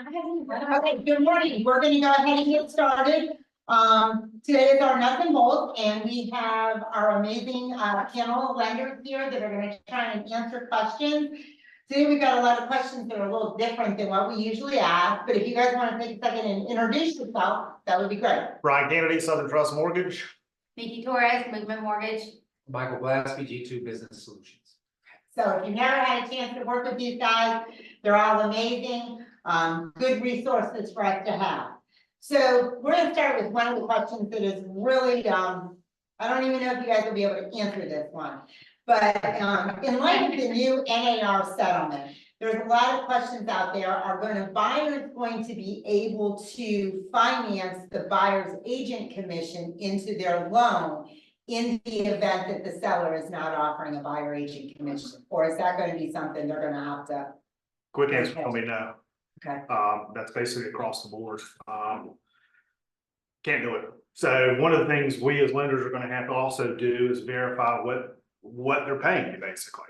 Okay, good morning. We're gonna go ahead and get started. Today is our nuts and bolts, and we have our amazing panel of lenders here that are gonna try and answer questions. Today we've got a lot of questions that are a little different than what we usually ask, but if you guys want to take a second and introduce yourself, that would be great. Brian Canady, Southern Trust Mortgage. Nicki Torres, Movement Mortgage. Michael Glaspie, G2 Business Solutions. So if you've never had a chance to work with these guys, they're all amazing, good resources for us to have. So we're gonna start with one of the questions that is really, I don't even know if you guys will be able to answer this one. But in light of the new NAR settlement, there's a lot of questions out there. Are buyers going to be able to finance the buyer's agent commission into their loan in the event that the seller is not offering a buyer agent commission? Or is that going to be something they're going to have to? Quick answer for me, no. Okay. That's basically across the board. Can't do it. So one of the things we as lenders are gonna have to also do is verify what they're paying you, basically.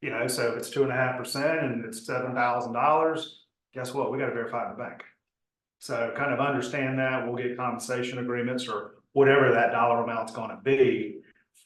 You know, so if it's 2.5% and it's $7,000, guess what? We gotta verify it in the bank. So kind of understand that. We'll get compensation agreements or whatever that dollar amount's gonna be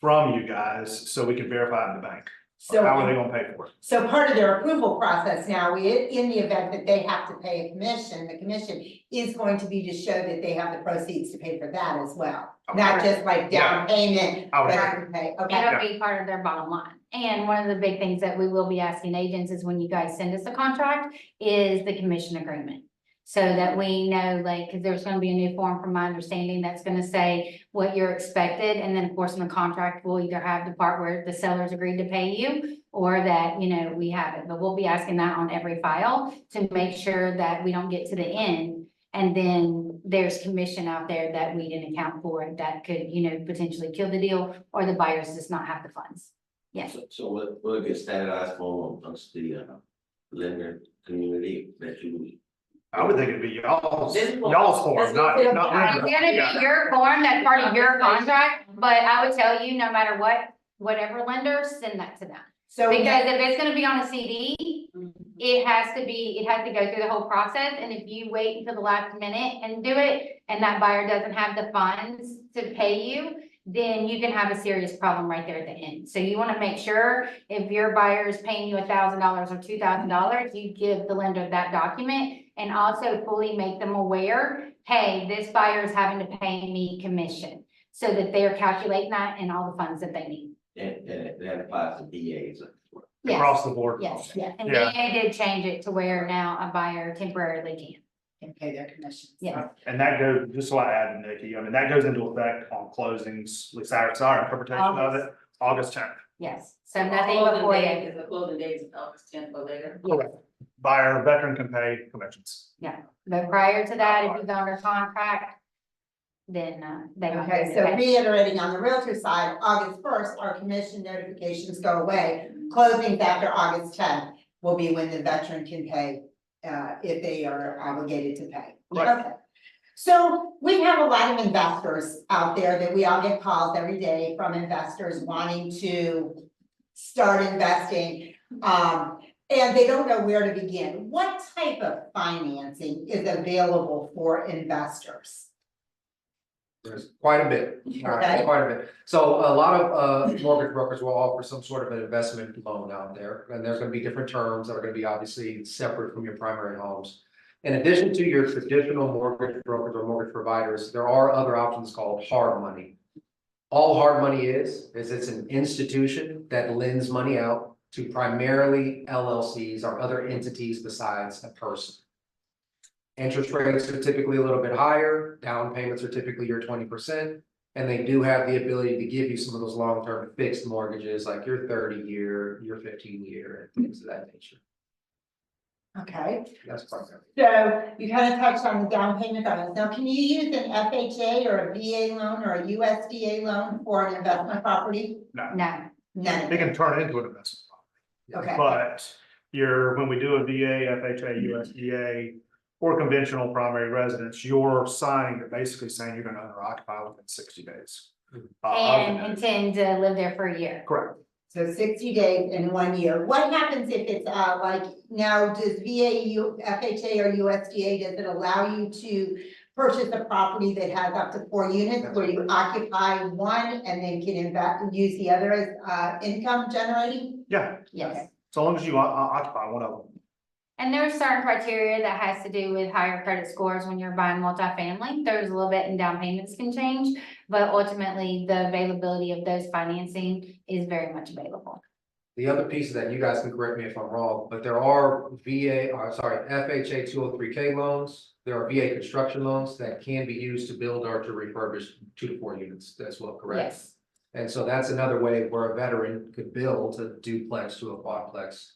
from you guys, so we can verify it in the bank. So how are they gonna pay for it? So part of their approval process now, in the event that they have to pay a commission, the commission is going to be to show that they have the proceeds to pay for that as well. Okay. Not just like down payment, but Okay. to pay, okay. It'll be part of their bottom line. And one of the big things that we will be asking agents is when you guys send us a contract is the commission agreement. So that we know, like, because there's going to be a new form from my understanding that's going to say what you're expected. And then of course in the contract, we'll either have the part where the seller's agreed to pay you or that, you know, we have it, but we'll be asking that on every file to make sure that we don't get to the end. And then there's commission out there that we didn't account for that could, you know, potentially kill the deal or the buyers does not have the funds. Yes. So will it get standardized form amongst the lender community that you? I would think it'd be y'all's This will- form, not. It's gonna be your form, that's part of your contract, but I would tell you, no matter what, whatever lender, send that to them. So Because if it's gonna be on a CD, it has to go through the whole process, and if you wait until the last minute and do it, and that buyer doesn't have the funds to pay you, then you can have a serious problem right there at the end. So you wanna make sure if your buyer is paying you $1,000 or $2,000, you give the lender that document and also fully make them aware, hey, this buyer is having to pay me commission, so that they're calculating that and all the funds that they need. And that applies to DAs. Yes. Across the board. Yes, Yeah. and Yeah. they did change it to where now a buyer temporarily can pay their commissions. Yes. And that goes, just so I add, Nikki, I mean, that goes into effect on closings, at least our interpretation of it, August 10th. yes, so nothing before then. Is the closing days of August 10th or later? Correct. Buyer, veteran can pay commissions. But prior to that, if you've under contract, then they don't. Okay, so reiterating on the realtor side, August 1st, our commission notifications go away. Closings after August 10th will be when the veteran can pay, if they are obligated to pay. Right. Okay. So we have a lot of investors out there that we all get calls every day from investors wanting to start investing. And they don't know where to begin. What type of financing is available for investors? There's quite a bit. Okay. Quite a bit. So a lot of mortgage brokers will offer some sort of an investment loan out there, and there's gonna be different terms that are gonna be obviously separate from your primary homes. In addition to your traditional mortgage brokers or mortgage providers, there are other options called hard money. All hard money is it's an institution that lends money out to primarily LLCs or other entities besides a person. Interest rates are typically a little bit higher, down payments are typically your 20%, and they do have the ability to give you some of those long-term fixed mortgages, like your 30-year, your 15-year, and things of that nature. Okay, That's part of it. so you kind of touched on the down payment on this. Now, can you use an FHA or a VA loan or a USDA loan for an investment property? No, None of They it. can turn it into an investment property. Okay. But when we do a VA, FHA, USDA, or conventional primary residence, you're signing, you're basically saying you're gonna owner occupy within 60 days. and intend to live there for a year. Correct. So 60 days in 1 year. What happens if it's, like, now, does FHA or USDA, does it allow you to purchase a property that has up to 4 units where you occupy one and then can invest, use the other as, income generating? Yeah, Yes. so long as you occupy one of them. And there's certain criteria that has to do with higher credit scores when you're buying multifamily. There's a little bit in down payments can change, but ultimately the availability of those financing is very much available. The other piece of that, you guys can correct me if I'm wrong, but there are FHA 203K loans. There are VA construction loans that can be used to build or to refurbish 2 to 4 units as well, correct? Yes. And so that's another way where a veteran could build a duplex to a quadplex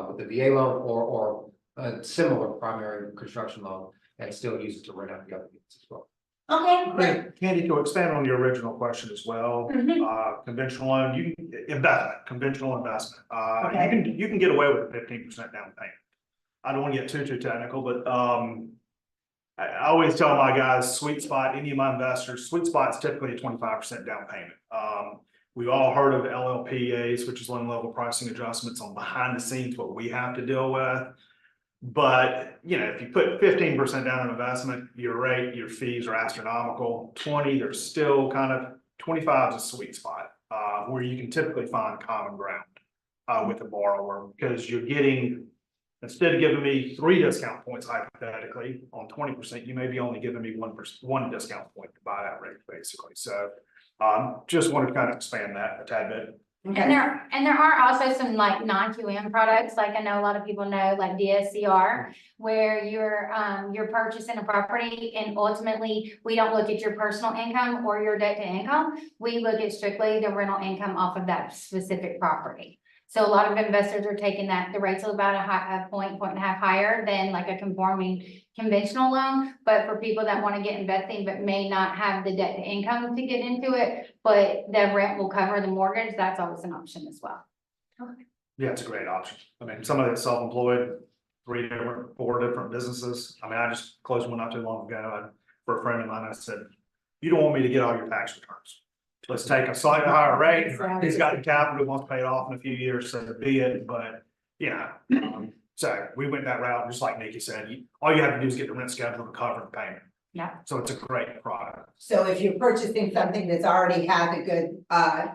with the VA loan or a similar primary construction loan and still use it to rent out the other units as well. Okay, great. Great, Candy, to expand on your original question as well, conventional loan, conventional investment, Okay. you can get away with a 15% down payment. I don't want to get too technical, but, I always tell my guys, sweet spot, any of my investors, sweet spot's typically a 25% down payment. We've all heard of LLPAs, which is loan level pricing adjustments on behind the scenes, what we have to deal with. But, you know, if you put 15% down on investment, your rate, your fees are astronomical. 20, there's still kind of 25 is a sweet spot, where you can typically find common ground, with a borrower, because you're getting, instead of giving me 3 discount points hypothetically on 20%, you may be only giving me 1 discount point to buy that rate, basically. So, just wanted to kind of expand that a tad bit. And there are also some like non-QM products, like I know a lot of people know, like DSCR, where you're purchasing a property and ultimately we don't look at your personal income or your debt to income. We look at strictly the rental income off of that specific property. So a lot of investors are taking that, the rates are about a point and a half higher than like a conforming conventional loan. But for people that want to get investing but may not have the debt to income to get into it, but the rent will cover the mortgage, that's always an option as well. Yeah, it's a great option. I mean, somebody that's self-employed, 4 different businesses. I mean, I just closed one not too long ago for a friend of mine. I said, you don't want me to get all your tax returns. Let's take a slightly higher rate. He's got the capital, wants to pay it off in a few years, so be it, but, yeah. So we went that route, just like Nicki said, all you have to do is get the rent schedule to cover the payment. Yeah. So it's a great product. So if you're purchasing something that's already has a good,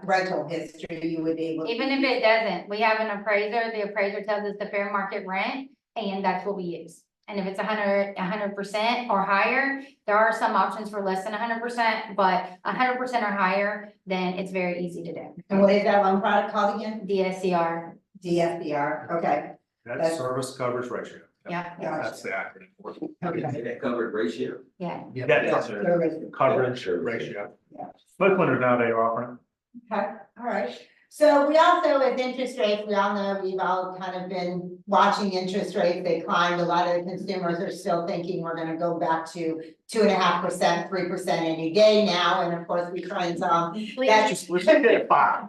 rental history, you would be able to. Even if it doesn't, we have an appraiser, the appraiser tells us the fair market rent, and that's what we use. And if it's 100% or higher, there are some options for less than 100%, but 100% or higher, then it's very easy to do. And what is that one product called again? DSCR. DSCR, okay. That's service coverage ratio. Yeah. That's the acronym for it. Okay. That covered ratio. Yeah. Yeah, Service. coverage ratio. Yeah. Most lenders nowadays are offering it. Okay, all right. So we also, with interest rates, we all know we've all kind of been watching interest rates. They climbed. A lot of the consumers are still thinking we're gonna go back to 2.5%, 3% any day now. And of course, we try and Let's just get it 5.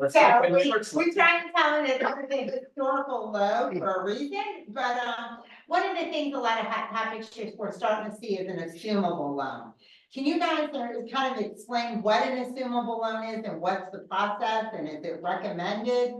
So we try and tell them that it's a historical low for a reason, but one of the things a lot of hot fixtures we're starting to see is an assumable loan. Can you guys kind of explain what an assumable loan is and what's the process and is it recommended?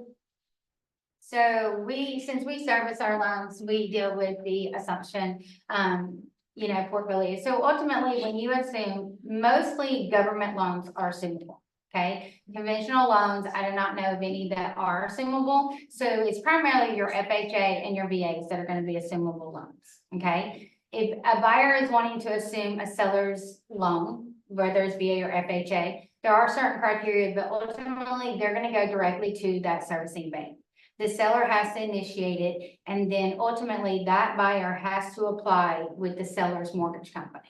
So since we service our loans, we deal with the assumption, portfolio. So ultimately, when you assume, mostly government loans are assumable. Okay, conventional loans, I do not know of any that are assumable. So it's primarily your FHA and your VAs that are going to be assumable loans. Okay. If a buyer is wanting to assume a seller's loan, whether it's VA or FHA, there are certain criteria, but ultimately they're going to go directly to that servicing bank. The seller has to initiate it, and then ultimately that buyer has to apply with the seller's mortgage company.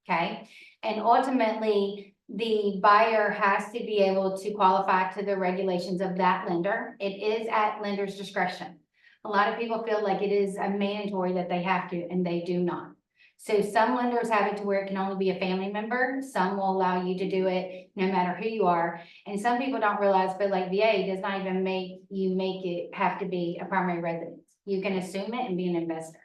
Okay, and ultimately the buyer has to be able to qualify to the regulations of that lender. It is at lender's discretion. A lot of people feel like it is a mandatory that they have to, and they do not. So some lenders have it to where it can only be a family member. Some will allow you to do it no matter who you are. And some people don't realize, but like VA does not even make it have to be a primary residence. You can assume it and be an investor.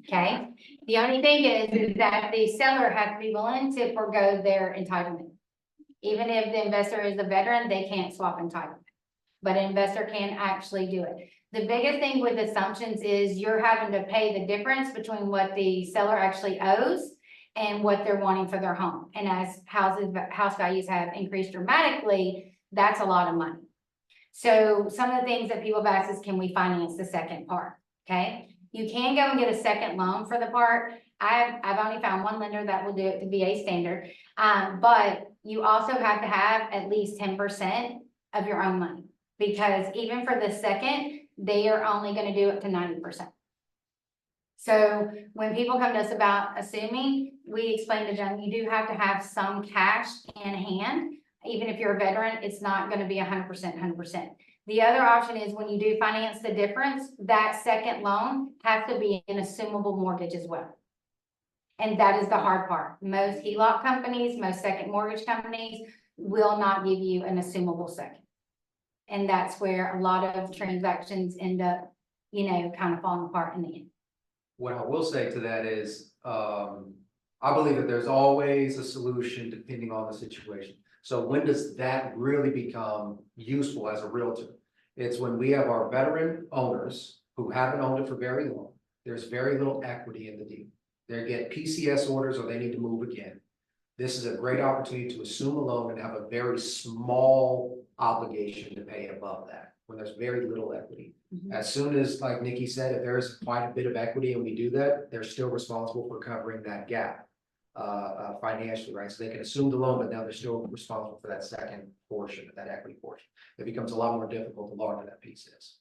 Okay. The only thing is that the seller has to be willing to forego their entitlement. Even if the investor is a veteran, they can't swap entitlement. But an investor can actually do it. The biggest thing with assumptions is you're having to pay the difference between what the seller actually owes and what they're wanting for their home. And as house values have increased dramatically, that's a lot of money. So some of the things that people have asked is, can we finance the second part? Okay, you can go and get a second loan for the part. I've only found one lender that will do it to VA standard. But you also have to have at least 10% of your own money. Because even for the second, they are only gonna do it to 90%. So when people come to us about assuming, we explain to them, you do have to have some cash in hand. Even if you're a veteran, it's not gonna be 100%. The other option is when you do finance the difference, that second loan has to be an assumable mortgage as well. And that is the hard part. Most HELOC companies, most second mortgage companies will not give you an assumable second. And that's where a lot of transactions end up, kind of falling apart in the end. What I will say to that is, I believe that there's always a solution depending on the situation. So when does that really become useful as a realtor? It's when we have our veteran owners who haven't owned it for very long. There's very little equity in the deal. They get PCS orders or they need to move again. This is a great opportunity to assume a loan and have a very small obligation to pay above that, when there's very little equity. As soon as, like Nicki said, if there's quite a bit of equity and we do that, they're still responsible for covering that gap financially, right? So they can assume the loan, but now they're still responsible for that second portion, that equity portion. It becomes a lot more difficult the larger that piece is.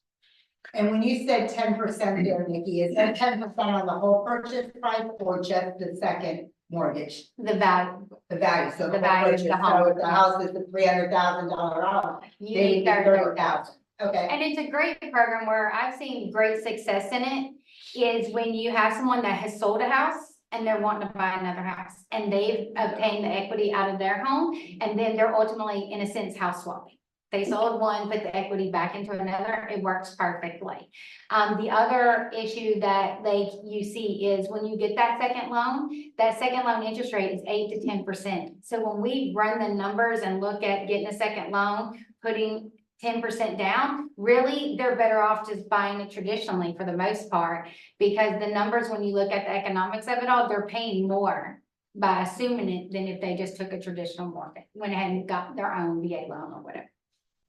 And when you said 10% there, Nicki, is that 10% on the whole purchase price or just the second mortgage? The value, The value, so The the value of purchase, the home. so if the house is a $300,000 house, you they need need 30. 30,000. Okay, And it's a great program where I've seen great success in it, is when you have someone that has sold a house and they're wanting to buy another house and they've obtained the equity out of their home, and then they're ultimately, in a sense, house swapping. They sold one, put the equity back into another, it works perfectly. The other issue that you see is when you get that second loan interest rate is 8 to 10%. So when we run the numbers and look at getting a second loan, putting 10% down, really, they're better off just buying it traditionally for the most part, because the numbers, when you look at the economics of it all, they're paying more by assuming it than if they just took a traditional mortgage, went ahead and got their own VA loan or whatever.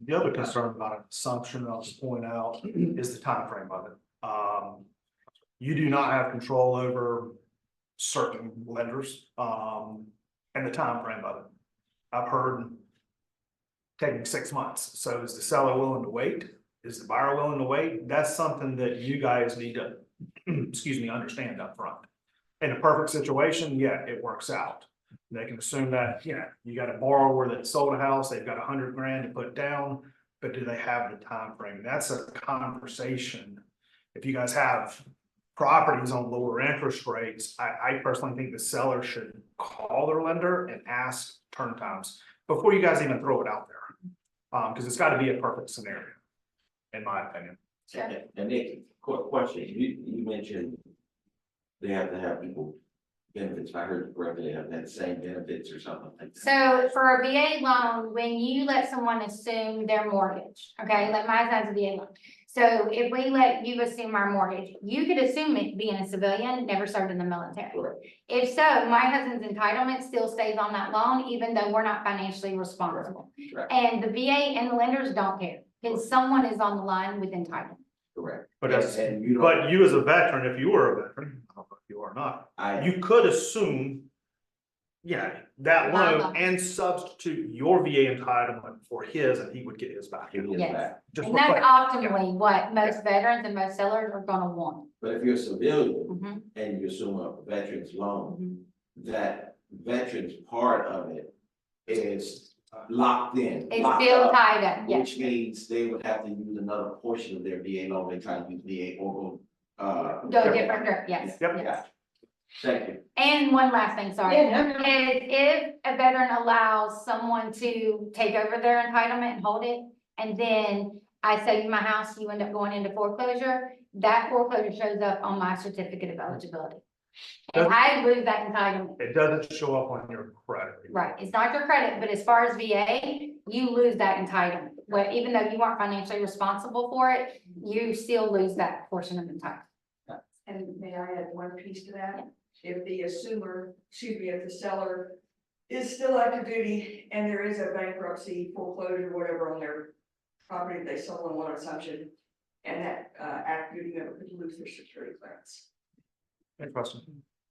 The other concern about an assumption, I'll just point out, is the time frame of it. You do not have control over certain lenders, and the time frame of it. I've heard taking 6 months. So is the seller willing to wait? Is the buyer willing to wait? That's something that you guys need to, understand up front. In a perfect situation, yeah, it works out. They can assume that, you got a borrower that sold a house, they've got $100,000 to put down, but do they have the time frame? That's a conversation. If you guys have properties on lower interest rates, I personally think the seller should call their lender and ask turn times before you guys even throw it out there. Because it's got to be a perfect scenario, in my opinion. Sure. And Nick, quick question, you mentioned they have to have people benefits, if I heard it correctly, they have that same benefits or something like that. So for a VA loan, when you let someone assume their mortgage, okay, like my son's a VA loan. So if we let you assume our mortgage, you could assume it being a civilian, never served in the military. Correct. If so, my husband's entitlement still stays on that loan, even though we're not financially responsible. Correct. And the VA and the lenders don't care, because someone is on the line with entitlement. Correct. But And you don't- but you as a veteran, if you were a veteran, I don't know if you are not, you could assume, that My loan loan. and substitute your VA entitlement for his, and he would get his back. Give me Yes. back. Just And for that's clarity. optimally what most veterans and most sellers are gonna want. But if you're a civilian Mhm, and you assume a veteran's loan, mhm. that veterans part of it is locked in. It's locked still up, tied up, yes. Which means they would have to use another portion of their VA loan, they try to use VA or Go different, yes, Yep. yes. Yeah. Thank you. And one last thing, sorry. Yeah, no, no. Is if a veteran allows someone to take over their entitlement and hold it, and then I sell you my house, you end up going into foreclosure, that foreclosure shows up on my certificate of eligibility. And I lose that entitlement. It doesn't show up on your credit. Right, it's not your credit, but as far as VA, you lose that entitlement. Well, even though you weren't financially responsible for it, you still lose that portion of entitlement. And may I add one piece to that? If the assumer, excuse me, if the seller is still active duty and there is a bankruptcy, foreclosure, whatever on their property they sold on one assumption, and that active duty member could lose their security clearance. Interesting.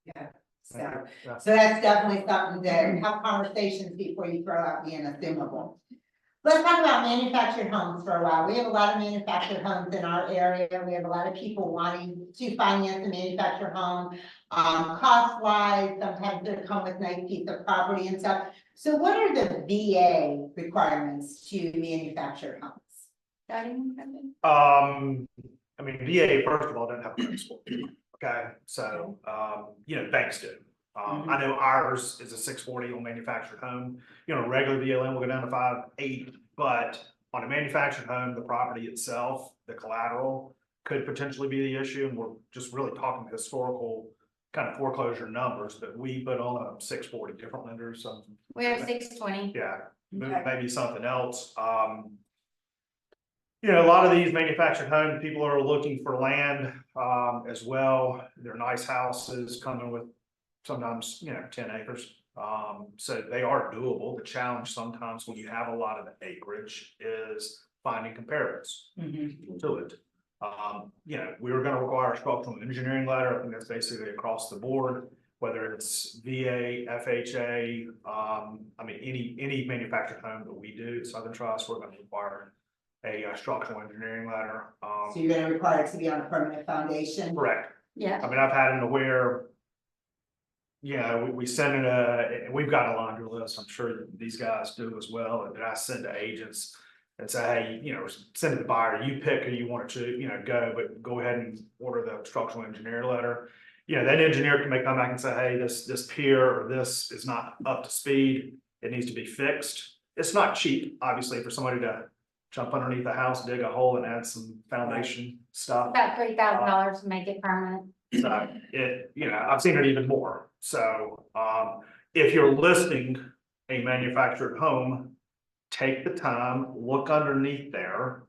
Yeah, so, Yeah. so that's definitely something to have conversations before you throw out being assumable. Let's talk about manufactured homes for a while. We have a lot of manufactured homes in our area. We have a lot of people wanting to finance a manufactured home. Cost wise, sometimes they come with nice piece of property and stuff. So what are the VA requirements to manufactured homes? I mean, VA, first of all, doesn't have a credit score. Okay, so, you know, banks do. I know ours is a 640 on manufactured home. You know, regular VA loan will go down to 580, but on a manufactured home, the property itself, the collateral could potentially be the issue. And we're just really talking historical kind of foreclosure numbers that we put on a 640 different lenders. We have 620. Yeah, Okay. maybe something else. You know, a lot of these manufactured homes, people are looking for land, as well. They're nice houses coming with sometimes, you know, 10 acres. So they are doable. The challenge sometimes when you have a lot of acreage is finding comparables to it. You know, we were gonna require a structural engineering letter. I think that's basically across the board, whether it's VA, FHA, I mean, any manufactured home that we do, Southern Trust, we're gonna require a structural engineering letter. So you're gonna require it to be on a permanent foundation? Correct. Yeah. I mean, I've had them to where, yeah, we send it and we've got a laundry list. I'm sure these guys do as well. And I send to agents and say, hey, you know, send it to the buyer, you pick who you want to, you know, go, but go ahead and order the structural engineer letter. You know, that engineer may come back and say, hey, this pier or this is not up to speed. It needs to be fixed. It's not cheap, obviously, for somebody to jump underneath the house, dig a hole and add some foundation stuff. About $3,000 to make it permanent. So it, you know, I've seen it even more. So, if you're listing a manufactured home, take the time, look underneath there.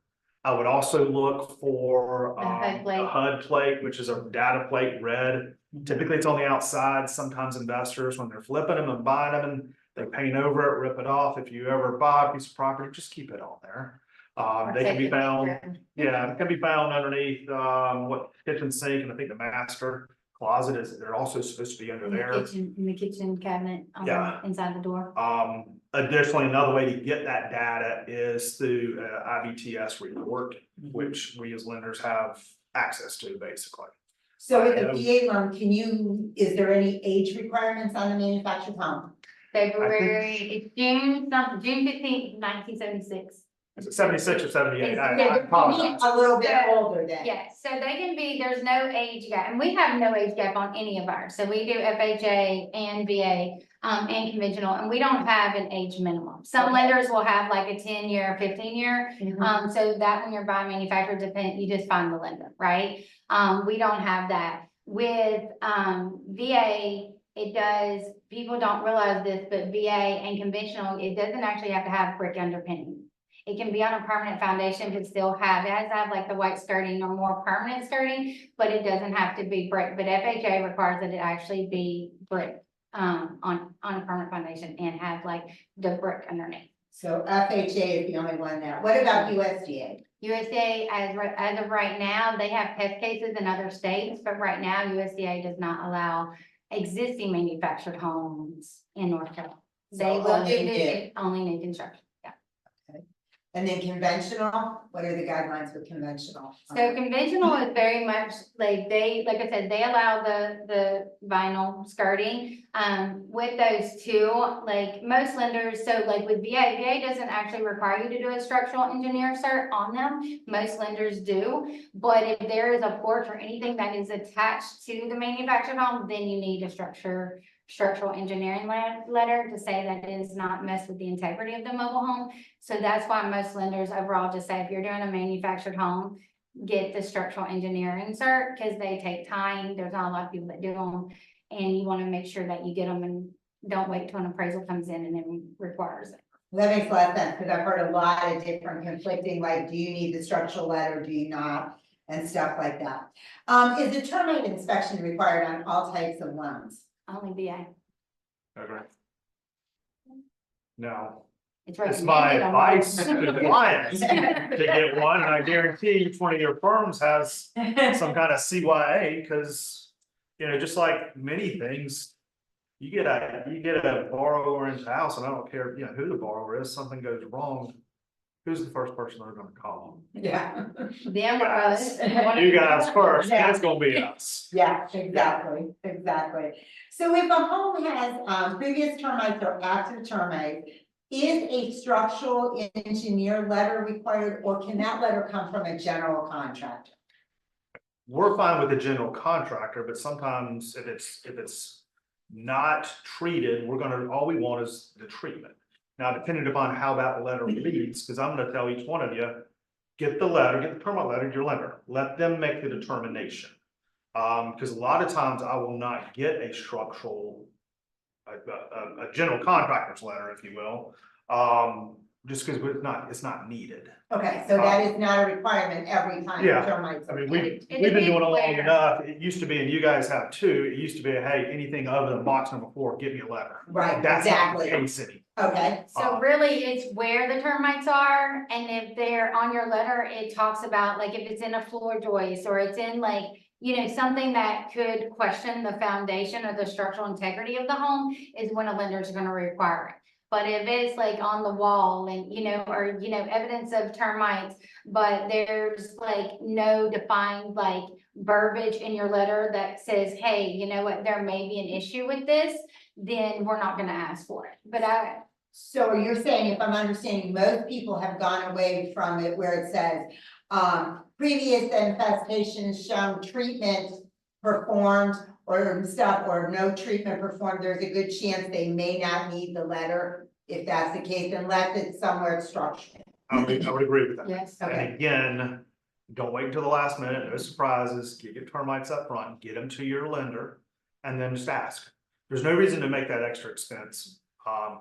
I would also look for, The HUD plate. a HUD plate, which is a data plate red. Typically it's on the outside. Sometimes investors, when they're flipping them and buying them, and they paint over it, rip it off. If you ever buy a piece of property, just keep it on there. They can be found, yeah, it can be found underneath, what kitchen sink, and I think the master closet is, they're also supposed to be under In the there. kitchen, in the kitchen cabinet, Yeah. inside the door. Additionally, another way to get that data is through IBTS report, which we as lenders have access to, basically. So with the VA loan, is there any age requirements on the manufactured home? February, it's June 15th, 1976. Is it 76 or 78? It's- I yeah, apologize. A little bit older then? Yes, so they can be, there's no age gap, and we have no age gap on any of ours. So we do FHA and VA, and conventional, and we don't have an age minimum. Some lenders will have like a 10-year, 15-year. So that when you're buying manufactured, you just find the lender, right? We don't have that. With, VA, it does, people don't realize this, but VA and conventional, it doesn't actually have to have brick underpinning. It can be on a permanent foundation, but still it has to have like the white skirting or more permanent skirting, but it doesn't have to be brick. But FHA requires that it actually be brick, on a permanent foundation and have like the brick underneath. So FHA is the only one now. What about USDA? USDA, as of right now, they have test cases in other states, but right now USDA does not allow existing manufactured homes in North Carolina. They will do it only new construction. And then conventional, what are the guidelines for conventional? So conventional is very much like like I said, they allow the vinyl skirting. With those two, like most lenders, so like with VA doesn't actually require you to do a structural engineer cert on them. Most lenders do, but if there is a porch or anything that is attached to the manufactured home, then you need a structural engineering letter to say that it is not messed with the integrity of the mobile home. So that's why most lenders overall just say, if you're doing a manufactured home, get the structural engineering cert, because they take time, there's not a lot of people that do them. And you wanna make sure that you get them and don't wait till an appraisal comes in and then requires it. That makes a lot of sense, because I've heard a lot of different conflicting, like, do you need the structural letter, do you not, and stuff like that. Is a termite inspection required on all types of loans? Only VA. Okay. No, It's it's my recommended on all. advice to the clients to get one, and I guarantee each one of your firms has some kind of CYA, because, you know, just like many things, you get a borrower into the house, and I don't care, you know, who the borrower is, something goes wrong, who's the first person they're gonna call? Yeah, Them or us. You guys first, and it's gonna be us. yeah, exactly, exactly. So if a home has, previous termites or active termites, is a structural engineer letter required, or can that letter come from a general contractor? We're fine with the general contractor, but sometimes if it's not treated, all we want is the treatment. Now, depending upon how that letter reads, because I'm gonna tell each one of you, get the termite letter to your lender, let them make the determination. Because a lot of times I will not get a structural, a general contractor's letter, if you will, just because it's not needed. Okay, so that is not a requirement every time Yeah, termites. I mean, It we've been doing it depends long where. enough. It used to be, and you guys have too, it used to be, hey, anything other than box number 4, give me a letter. Right, That's not the exactly. case anymore. Okay, So really, it's where the termites are, and if they're on your letter, it talks about, like, if it's in a floor joist, or it's in like, you know, something that could question the foundation or the structural integrity of the home, is when a lender's gonna require it. But if it's like on the wall and, you know, or, you know, evidence of termites, but there's like no defined like verbiage in your letter that says, hey, you know what, there may be an issue with this, then we're not gonna ask for it. But so you're saying, if I'm understanding, most people have gone away from it where it says, previous infestations shown treatment performed or stuff, or no treatment performed, there's a good chance they may not need the letter, if that's the case, unless it's somewhere structural. I would agree with that. yes, Okay. And again, don't wait until the last minute, no surprises, get your termites up front, get them to your lender, and then just ask. There's no reason to make that extra expense,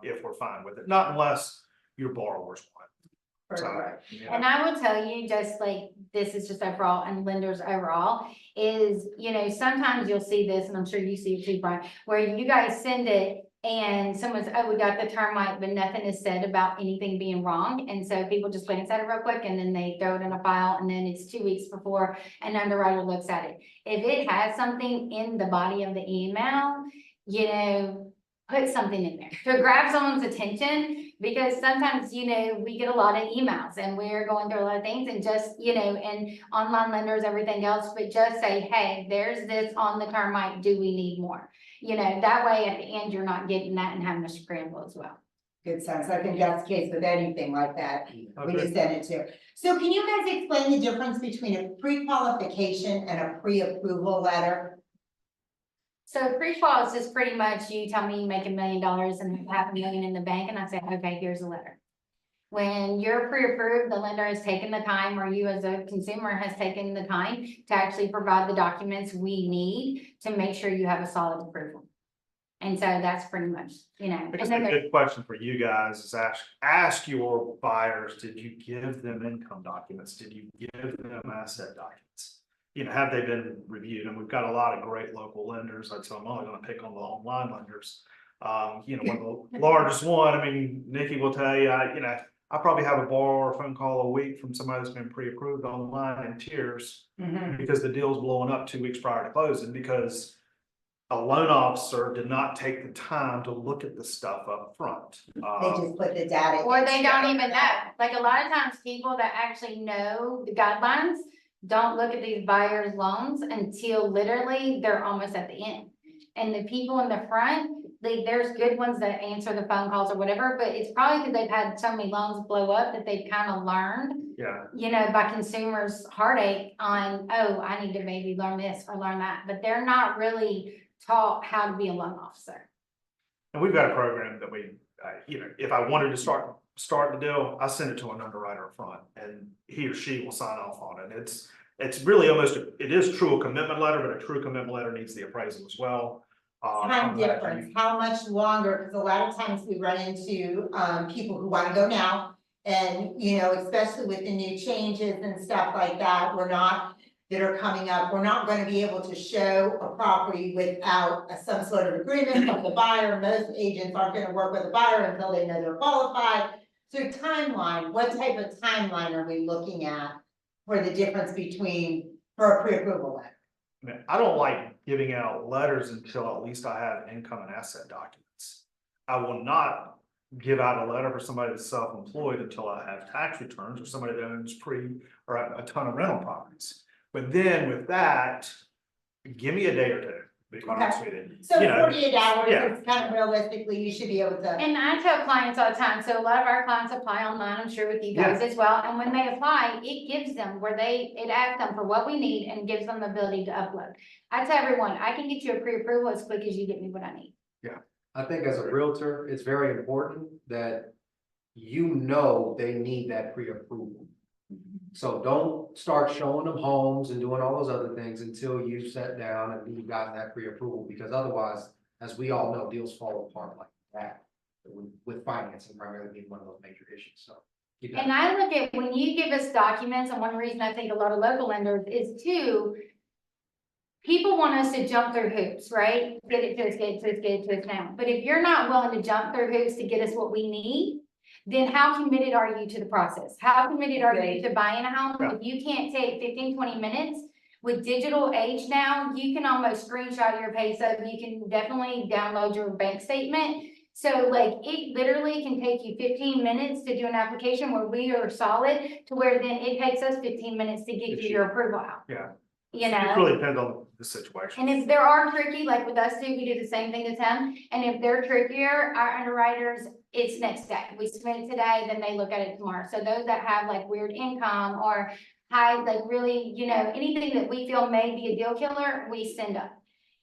if we're fine with it, not unless your borrowers want it. So, Right. you know. and I will tell you, just like, this is just overall, and lenders overall, is, you know, sometimes you'll see this, and I'm sure you see it too, Brian, where you guys send it and someone's, oh, we got the termite, but nothing is said about anything being wrong. And so people just glance at it real quick, and then they throw it in a file, and then it's 2 weeks before an underwriter looks at it. If it has something in the body of the email, you know, put something in there to grab someone's attention, because sometimes, you know, we get a lot of emails and we're going through a lot of things, and just, you know, and online lenders, everything else, but just say, hey, there's this on the termite, do we need more? You know, that way at the end, you're not getting that and having to scramble as well. Good sense. I think that's the case with anything like that, when you Okay. send it to. So can you guys explain the difference between a pre-qualification and a pre-approval letter? So pre-qual is just pretty much, you tell me you make $1 million and have $500,000 in the bank, and I say, okay, here's a letter. When you're pre-approved, the lender has taken the time, or you as a consumer has taken the time to actually provide the documents we need to make sure you have a solid approval. And so that's pretty much, you know. I guess and a then good question for you guys is ask your buyers, did you give them income documents? Did you give them asset documents? You know, have they been reviewed? And we've got a lot of great local lenders. So I'm only gonna pick on the online lenders. You know, one of the largest one, I mean, Nikki will tell you, I probably have a borrower phone call a week from somebody that's been pre-approved online in tears, because the deal's blowing up 2 weeks prior to closing, because a loan officer did not take the time to look at the stuff up front. They just put the data. or they don't even know. Like, a lot of times people that actually know the guidelines don't look at these buyers' loans until literally they're almost at the end. And the people in the front, there's good ones that answer the phone calls or whatever, but it's probably because they've had so many loans blow up that they've kind of learned, Yeah, you know, by consumers' heartache on, oh, I need to maybe learn this or learn that, but they're not really taught how to be a loan officer. and we've got a program that we, if I wanted to start the deal, I send it to an underwriter up front, and he or she will sign off on it. it's really almost, it is true a commitment letter, but a true commitment letter needs the appraisal as well. Time I'm glad difference, you- how much longer, because a lot of times we run into, people who wanna go now. And, you know, especially with the new changes and stuff like that, that are coming up, we're not gonna be able to show a property without some sort of agreement from the buyer. Most agents aren't gonna work with a buyer until they know they're qualified. So timeline, what type of timeline are we looking at for the difference for a pre-approval letter? I mean, I don't like giving out letters until at least I have income and asset documents. I will not give out a letter for somebody that's self-employed until I have tax returns or somebody that owns or a ton of rental properties. But then with that, give me a day or two, to be honest with you. So You know, 48 hours, yeah. it's kind of realistically, you should be able to. And I tell clients all the time, so a lot of our clients apply online, I'm sure with you guys as well, and when they apply, it gives them it asks them for what we need and gives them the ability to upload. I tell everyone, I can get you a pre-approval as quick as you get me what I need. I think as a realtor, it's very important that you know they need that pre-approval. So don't start showing them homes and doing all those other things until you've sat down and you've gotten that pre-approval, because otherwise, as we all know, deals fall apart like that. With financing primarily being one of those major issues, so. keep that- And I look at, when you give us documents, and one reason I think a lot of local lenders is too, people want us to jump through hoops, right? Get it to us, get it to us, get it to us now. But if you're not willing to jump through hoops to get us what we need, then how committed are you to the process? How committed are you to buying a home? Yeah. If you can't take 15, 20 minutes, with digital age now, you can almost screenshot your pay stub, you can definitely download your bank statement. So like, it literally can take you 15 minutes to do an application where we are solid, to where then it takes us 15 minutes to get you your approval out. Yeah. You It know? really depends on the situation. And if there are tricky, like with us too, we do the same thing to them, and if they're trickier, our underwriters, it's next day. We submit it today, then they look at it tomorrow. So those that have like weird income or high, like really, you know, anything that we feel may be a deal killer, we send up.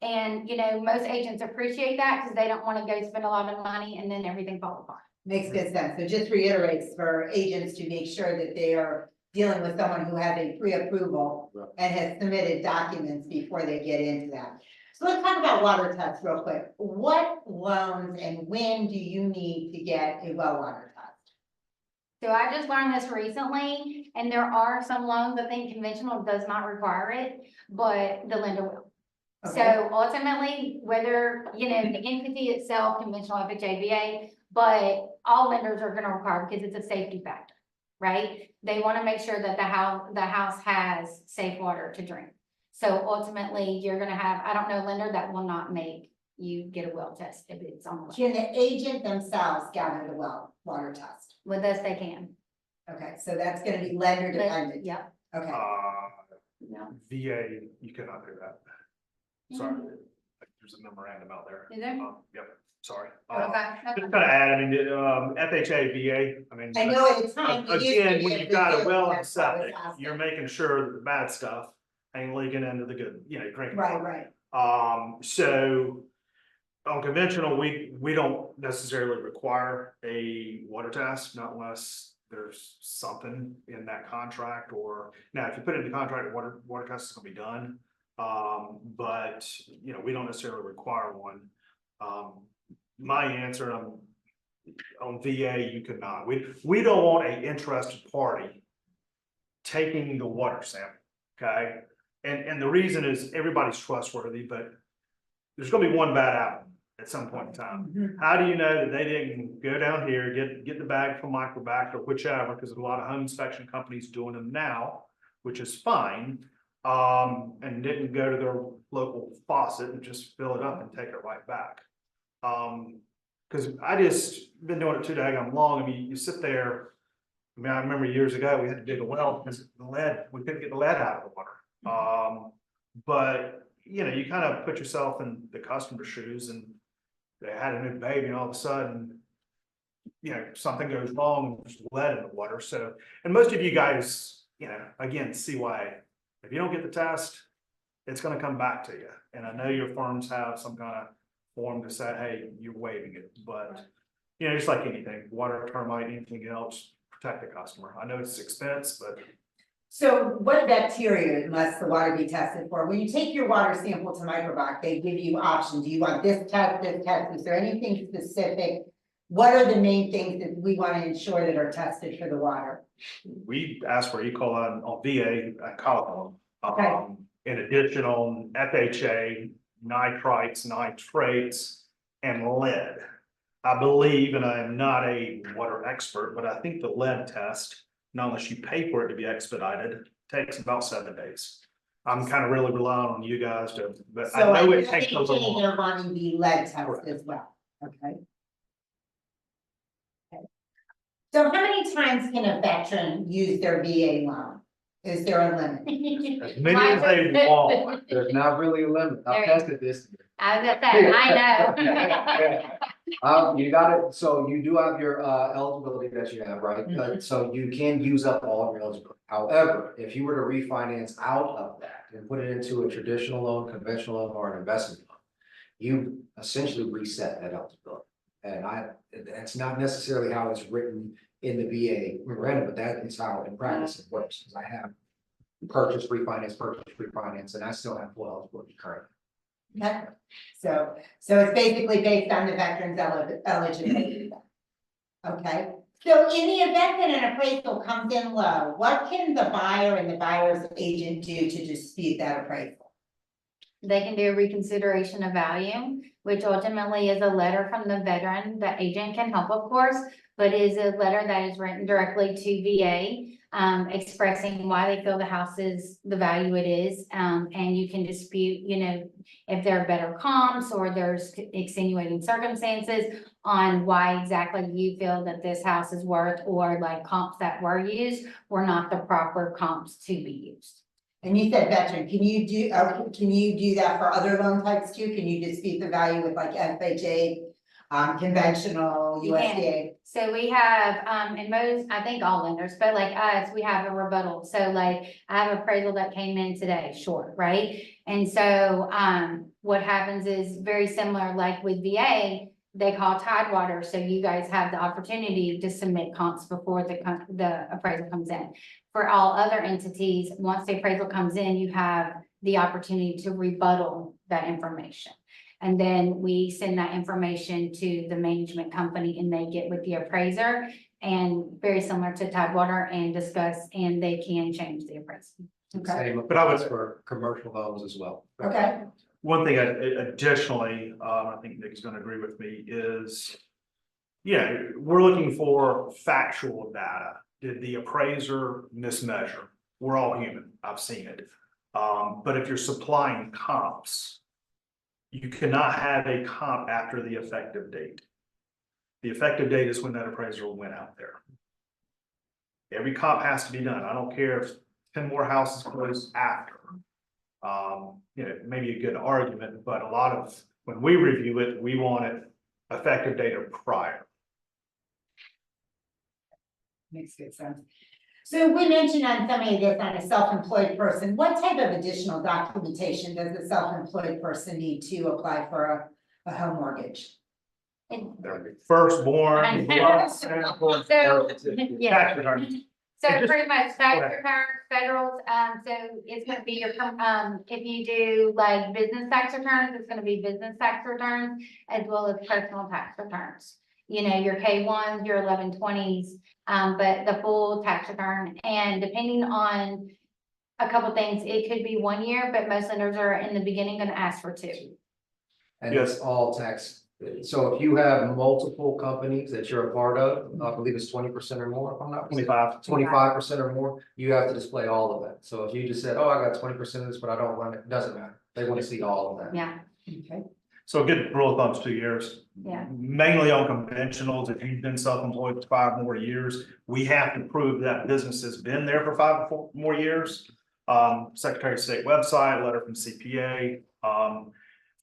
And, you know, most agents appreciate that because they don't want to go spend a lot of money and then everything fall apart. Makes good sense. So just reiterates for agents to make sure that they are dealing with someone who has a pre-approval and has submitted documents before they get into that. So let's talk about water tests real quick. What loans and when do you need to get a well water test? So I just learned this recently, and there are some loans, I think conventional does not require it, but the lender will. Okay. So ultimately, whether, you know, the entity itself, conventional FHA, VA, but all lenders are gonna require, because it's a safety factor, right? They wanna make sure that the house has safe water to drink. So ultimately, you're gonna have, I don't know, a lender that will not make you get a well test if it's on the list. Can the agent themselves gather the well water test? With us, they can. Okay, so that's gonna be lender dependent. Yep, Okay, yeah. VA, you cannot do that. Sorry, there's a memorandum out there. Is there? Yep, sorry. Okay. Just kind of add, I mean, FHA, VA, I mean. I know at the time. it used to Again, be when a you've big got a deal, well and that's why I was septic, asking. you're making sure that the bad stuff ain't leaking into the good, you know, drinking. Right, water. right. So on conventional, we don't necessarily require a water test, not unless there's something in that contract, or now if you put it in the contract, water test is gonna be done. But you know, we don't necessarily require one. My answer on VA, you could not. We don't want an interested party taking the water sample, okay? And the reason is everybody's trustworthy, but there's gonna be one bad apple at some point in time. Mhm. How do you know that they didn't go down here, get the bag from Microbac or whichever, because there's a lot of home inspection companies doing them now, which is fine. And didn't go to their local faucet and just fill it up and take it right back. Cause I just been doing it too daggone long. I mean, you sit there. I mean, I remember years ago, we had to dig a well because the lead, we couldn't get the lead out of the water. But you know, you kind of put yourself in the customer's shoes, and they had a new baby and all of a sudden, you know, something goes wrong, and there's lead in the water. So, and most of you guys, you know, again, see why. If you don't get the test, it's gonna come back to you. And I know your firms have some kind of form to say, hey, you're waiving it, but you know, just like anything, water, termite, anything else, protect the customer. I know it's expense, but So what bacteria must the water be tested for? When you take your water sample to Microbox, they give you options. Do you want this test, this test? Is there anything specific? What are the main things that we want to ensure that are tested for the water? We asked for E. coli on VA and column. Okay. In addition on FHA, nitrites, nitrates, and lead. I believe, and I am not a water expert, but I think the lead test, not unless you pay for it to be expedited, takes about 7 days. I'm kind of really relying on you guys to, but I So know I it takes a little think longer. they're wanting the lead test Correct. as well, okay? Okay. So how many times can a veteran use their VA loan? Is there a limit? As many as they want. There's not really a limit. I There- tested this. I was gonna say, I know. You got it, so you do have your eligibility that you have, right? So you can use up all of your eligibility. However, if you were to refinance out of that and put it into a traditional loan, conventional loan, or an investment loan, you essentially reset that eligibility. And that's not necessarily how it's written in the VA memorandum, but that is how in practice it works. Because I have purchase, refinance, and I still have full eligibility currently. Okay, so it's basically based on the veteran's eligibility. Okay, so in the event that an appraisal comes in low, what can the buyer and the buyer's agent do to dispute that appraisal? They can do a reconsideration of value, which ultimately is a letter from the veteran. The agent can help, of course, but is a letter that is written directly to VA, expressing why they feel the house is the value it is. And you can dispute, if there are better comps or there's extenuating circumstances on why exactly you feel that this house is worth, or like comps that were used were not the proper comps to be used. And you said veteran, can you do that for other loan types too? Can you dispute the value with like FHA, conventional, You can. USDA? So we have, and most, I think all lenders, but like us, we have a rebuttal. So like I have appraisal that came in today, short, right? And so, what happens is very similar, like with VA, they call Tidewater. So you guys have the opportunity to submit comps before the appraisal comes in. For all other entities, once the appraisal comes in, you have the opportunity to rebuttal that information. And then we send that information to the management company and they get with the appraiser, and very similar to Tidewater, and discuss, and they can change the appraisal. Okay, Same But I would- applies for commercial loans as well. okay, One thing additionally, I think Nick's gonna agree with me is, yeah, we're looking for factual data. Did the appraiser mismeasure? We're all human. I've seen it. But if you're supplying comps, you cannot have a comp after the effective date. The effective date is when that appraisal went out there. Every comp has to be done. I don't care if 10 more houses close after. Maybe a good argument, but a lot of, when we review it, we want it effective date or prior. makes good sense. So we mentioned on some of this on a self-employed person, what type of additional documentation does a self-employed person need to apply for a home mortgage? Firstborn, blood So, sample, yeah. tax return. So And just- pretty much tax Go ahead. returns, federals, so it's gonna be your, if you do like business tax returns, it's gonna be business tax returns as well as personal tax returns. Your K1s, your 1120s, but the full tax return, and depending on a couple things, it could be 1 year, but most lenders are in the beginning gonna ask for 2. And it's all tax. So if you have multiple companies that you're a part of, I believe it's 20% or more, if I'm not mistaken. 25. 25% or more, you have to display all of that. So if you just said, oh, I got 20% of this, but I don't run it, doesn't matter. They want to see all of that. Yeah, Okay, So a good rule of thumb is 2 years. yeah. Mainly on conventionals, if you've been self-employed for 5 more years, we have to prove that business has been there for 5 more years. Secretary of State website, letter from CPA,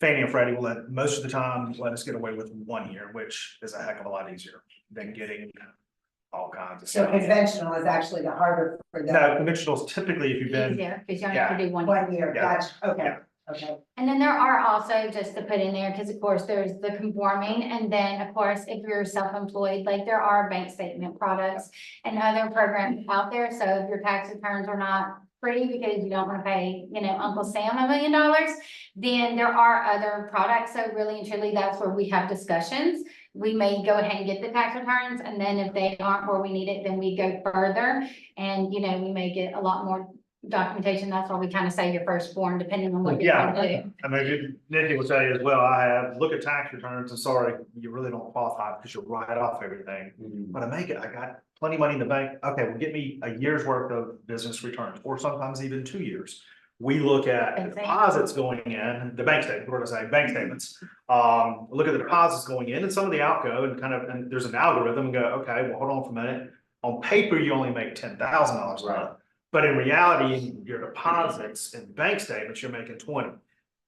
Fannie and Freddie will most of the time let us get away with 1 year, which is a heck of a lot easier than getting all kinds of so stuff. conventional is actually the harder for No, them. conventionals typically, if you've been, Easier, because you only have to do 1 year. 1 year, Yeah. gotcha, okay, Okay, And then there are also, just to put in there, because of course there's the conforming, and then of course, if you're self-employed, like there are bank statement products and other programs out there, so if your tax returns are not pretty because you don't want to pay, Uncle Sam $1 million, then there are other products, so really and truly, that's where we have discussions. We may go ahead and get the tax returns, and then if they aren't where we need it, then we go further, and, we may get a lot more documentation. That's why we kind of say your firstborn, depending on what you're trying to do. I mean, Nikki will tell you as well, I have, look at tax returns, and sorry, you really don't qualify because you'll write off everything. But I got plenty of money in the bank, okay, well, get me a year's worth of business returns, or sometimes even 2 years. We look at Bank deposits going in, the bank statement, what did I say, bank statements. Look at the deposits going in and some of the outgo and there's an algorithm and go, okay, well, hold on for a minute. On paper, you only make $10,000 a month. But in reality, your deposits and bank statements, you're making 20.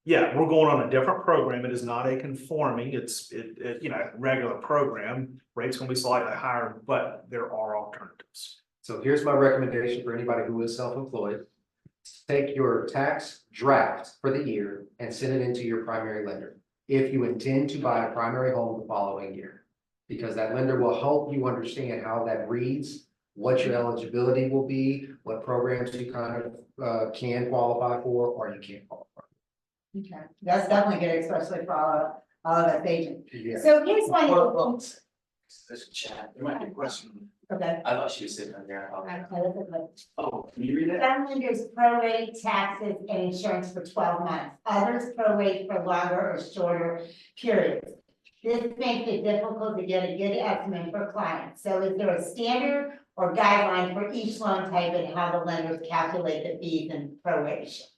Yeah, we're going on a different program. It is not a conforming, it's regular program. Rate's gonna be slightly higher, but there are alternatives. So here's my recommendation for anybody who is self-employed. Take your tax draft for the year and send it into your primary lender. If you intend to buy a primary home the following year, because that lender will help you understand how that reads, what your eligibility will be, what programs you kind of can qualify for or you can't qualify. okay, that's definitely good, especially for all of us agents. Yeah. So here's one. There's a chat, there might be a question. Okay. I thought she was sitting on there. Oh, can you read it? Some lenders prorate taxes and insurance for 12 months, others prorate for longer or shorter periods. This makes it difficult to get a good estimate for clients. So is there a standard or guideline for each loan type and how the lenders calculate the fees and prorations?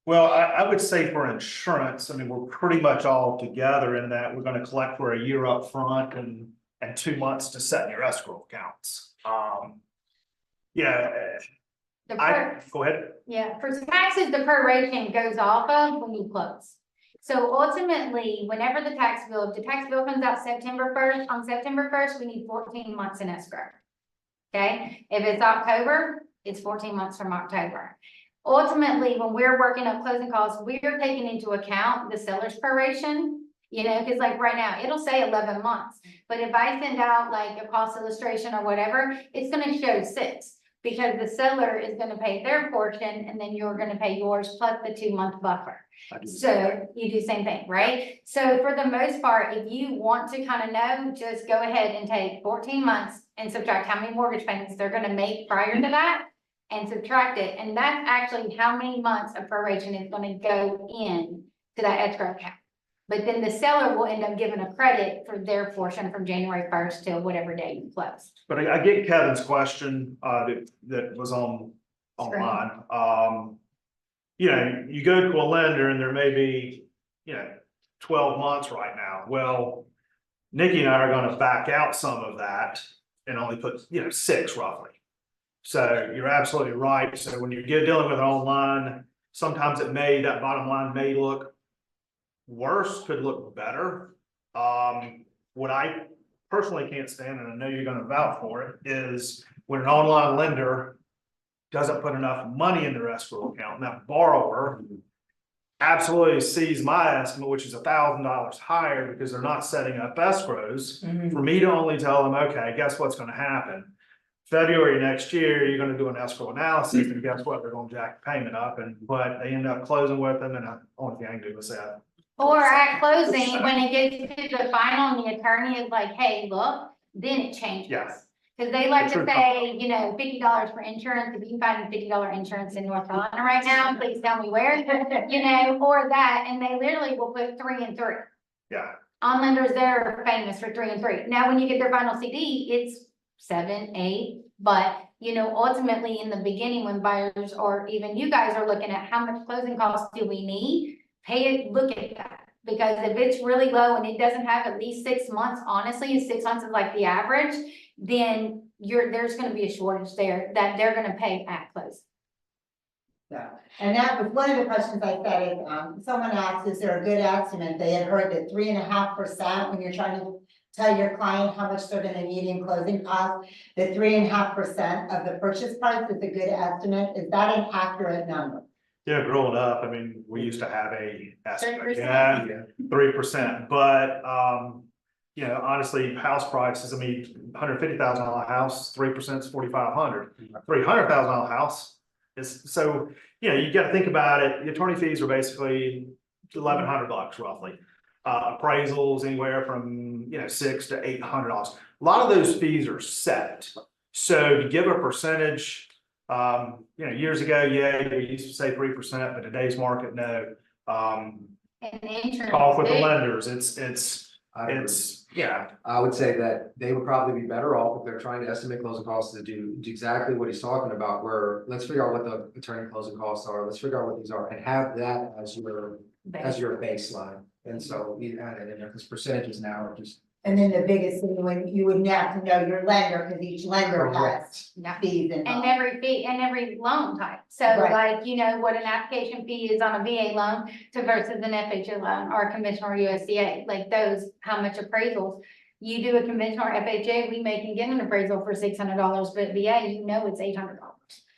Well, I would say for insurance, I mean, we're pretty much all together in that we're gonna collect for a year up front and 2 months to set in your escrow accounts. Go ahead. Yeah, for taxes, the proration goes off of when you close. So ultimately, whenever if the tax bill comes out September 1st, on September 1st, we need 14 months in escrow. Okay, if it's October, it's 14 months from October. Ultimately, when we're working up closing costs, we're taking into account the seller's proration, because like right now, it'll say 11 months. But if I send out like a cost illustration or whatever, it's gonna show 6. Because the seller is gonna pay their portion and then you're gonna pay yours plus the 2-month buffer. So you do the same thing, right? So for the most part, if you want to kind of know, just go ahead and take 14 months and subtract how many mortgage payments they're gonna make prior to that and subtract it. And that's actually how many months of proration is gonna go in to that escrow account. But then the seller will end up giving a credit for their portion from January 1st till whatever day you close. But I get Kevin's question, that was online. You go to a lender and there may be, 12 months right now. Well, Nikki and I are gonna back out some of that and only put, 6 roughly. So you're absolutely right. So when you're dealing with it online, sometimes that bottom line may look worse, could look better. What I personally can't stand, and I know you're gonna vouch for it, is when an online lender doesn't put enough money in their escrow account, and that borrower absolutely sees my estimate, which is $1,000 higher because they're not setting up escrows. For me to only tell them, okay, guess what's gonna happen? February next year, you're gonna do an escrow analysis, and guess what? They're gonna jack the payment up, but they end up closing with them, and the only thing I can do is that. Or at closing, when it gets to the final, and the attorney is like, hey, look, then it changes. Yeah. Cause they like Sure. to say, $50 for insurance. If you find $50 insurance in North Carolina right now, please tell me where, or that, and they literally will put 3 and 3. Yeah. On lenders, they're famous for 3 and 3. Now, when you get their final CD, it's 7, 8, but ultimately in the beginning, when buyers or even you guys are looking at how much closing costs do we need, look at that. Because if it's really low and it doesn't have at least 6 months, honestly, 6 months is like the average, then there's gonna be a shortage there that they're gonna pay at close. Yeah, and that was one of the questions I said is, someone asked, is there a good estimate? They had heard that 3.5% when you're trying to tell your client how much they're gonna need in closing costs, that 3.5% of the purchase price is a good estimate. Is that an accurate number? Yeah, growing up, I mean, we used to have a estimate, 3%. yeah, 3%, but, you know, honestly, house prices, I mean, $150,000 house, 3% is 4,500. $300,000 house is, so, you know, you gotta think about it, the attorney fees are basically $1,100 roughly. Appraisals anywhere from, you know, $600 to $800. A lot of those fees are set, so to give a percentage, you know, years ago, yeah, we used to say 3%, but today's market, no. And insurance. Talk with the too. lenders, I agree. yeah, I would say that they would probably be better off if they're trying to estimate closing costs to do exactly what he's talking about, where let's figure out what the attorney closing costs are, let's figure out what these are, and have that as your baseline. And so you add it in there, because percentages now are just. And then the biggest thing, when you would have to know your lender, because each lender has Correct. Yeah. fees And involved. every fee and every loan type. So Right. like, you know, what an application fee is on a VA loan to versus an FHA loan or a conventional USDA, like those, how much appraisals. You do a conventional or FHA, we may can get an appraisal for $600, but VA, you know, it's $800.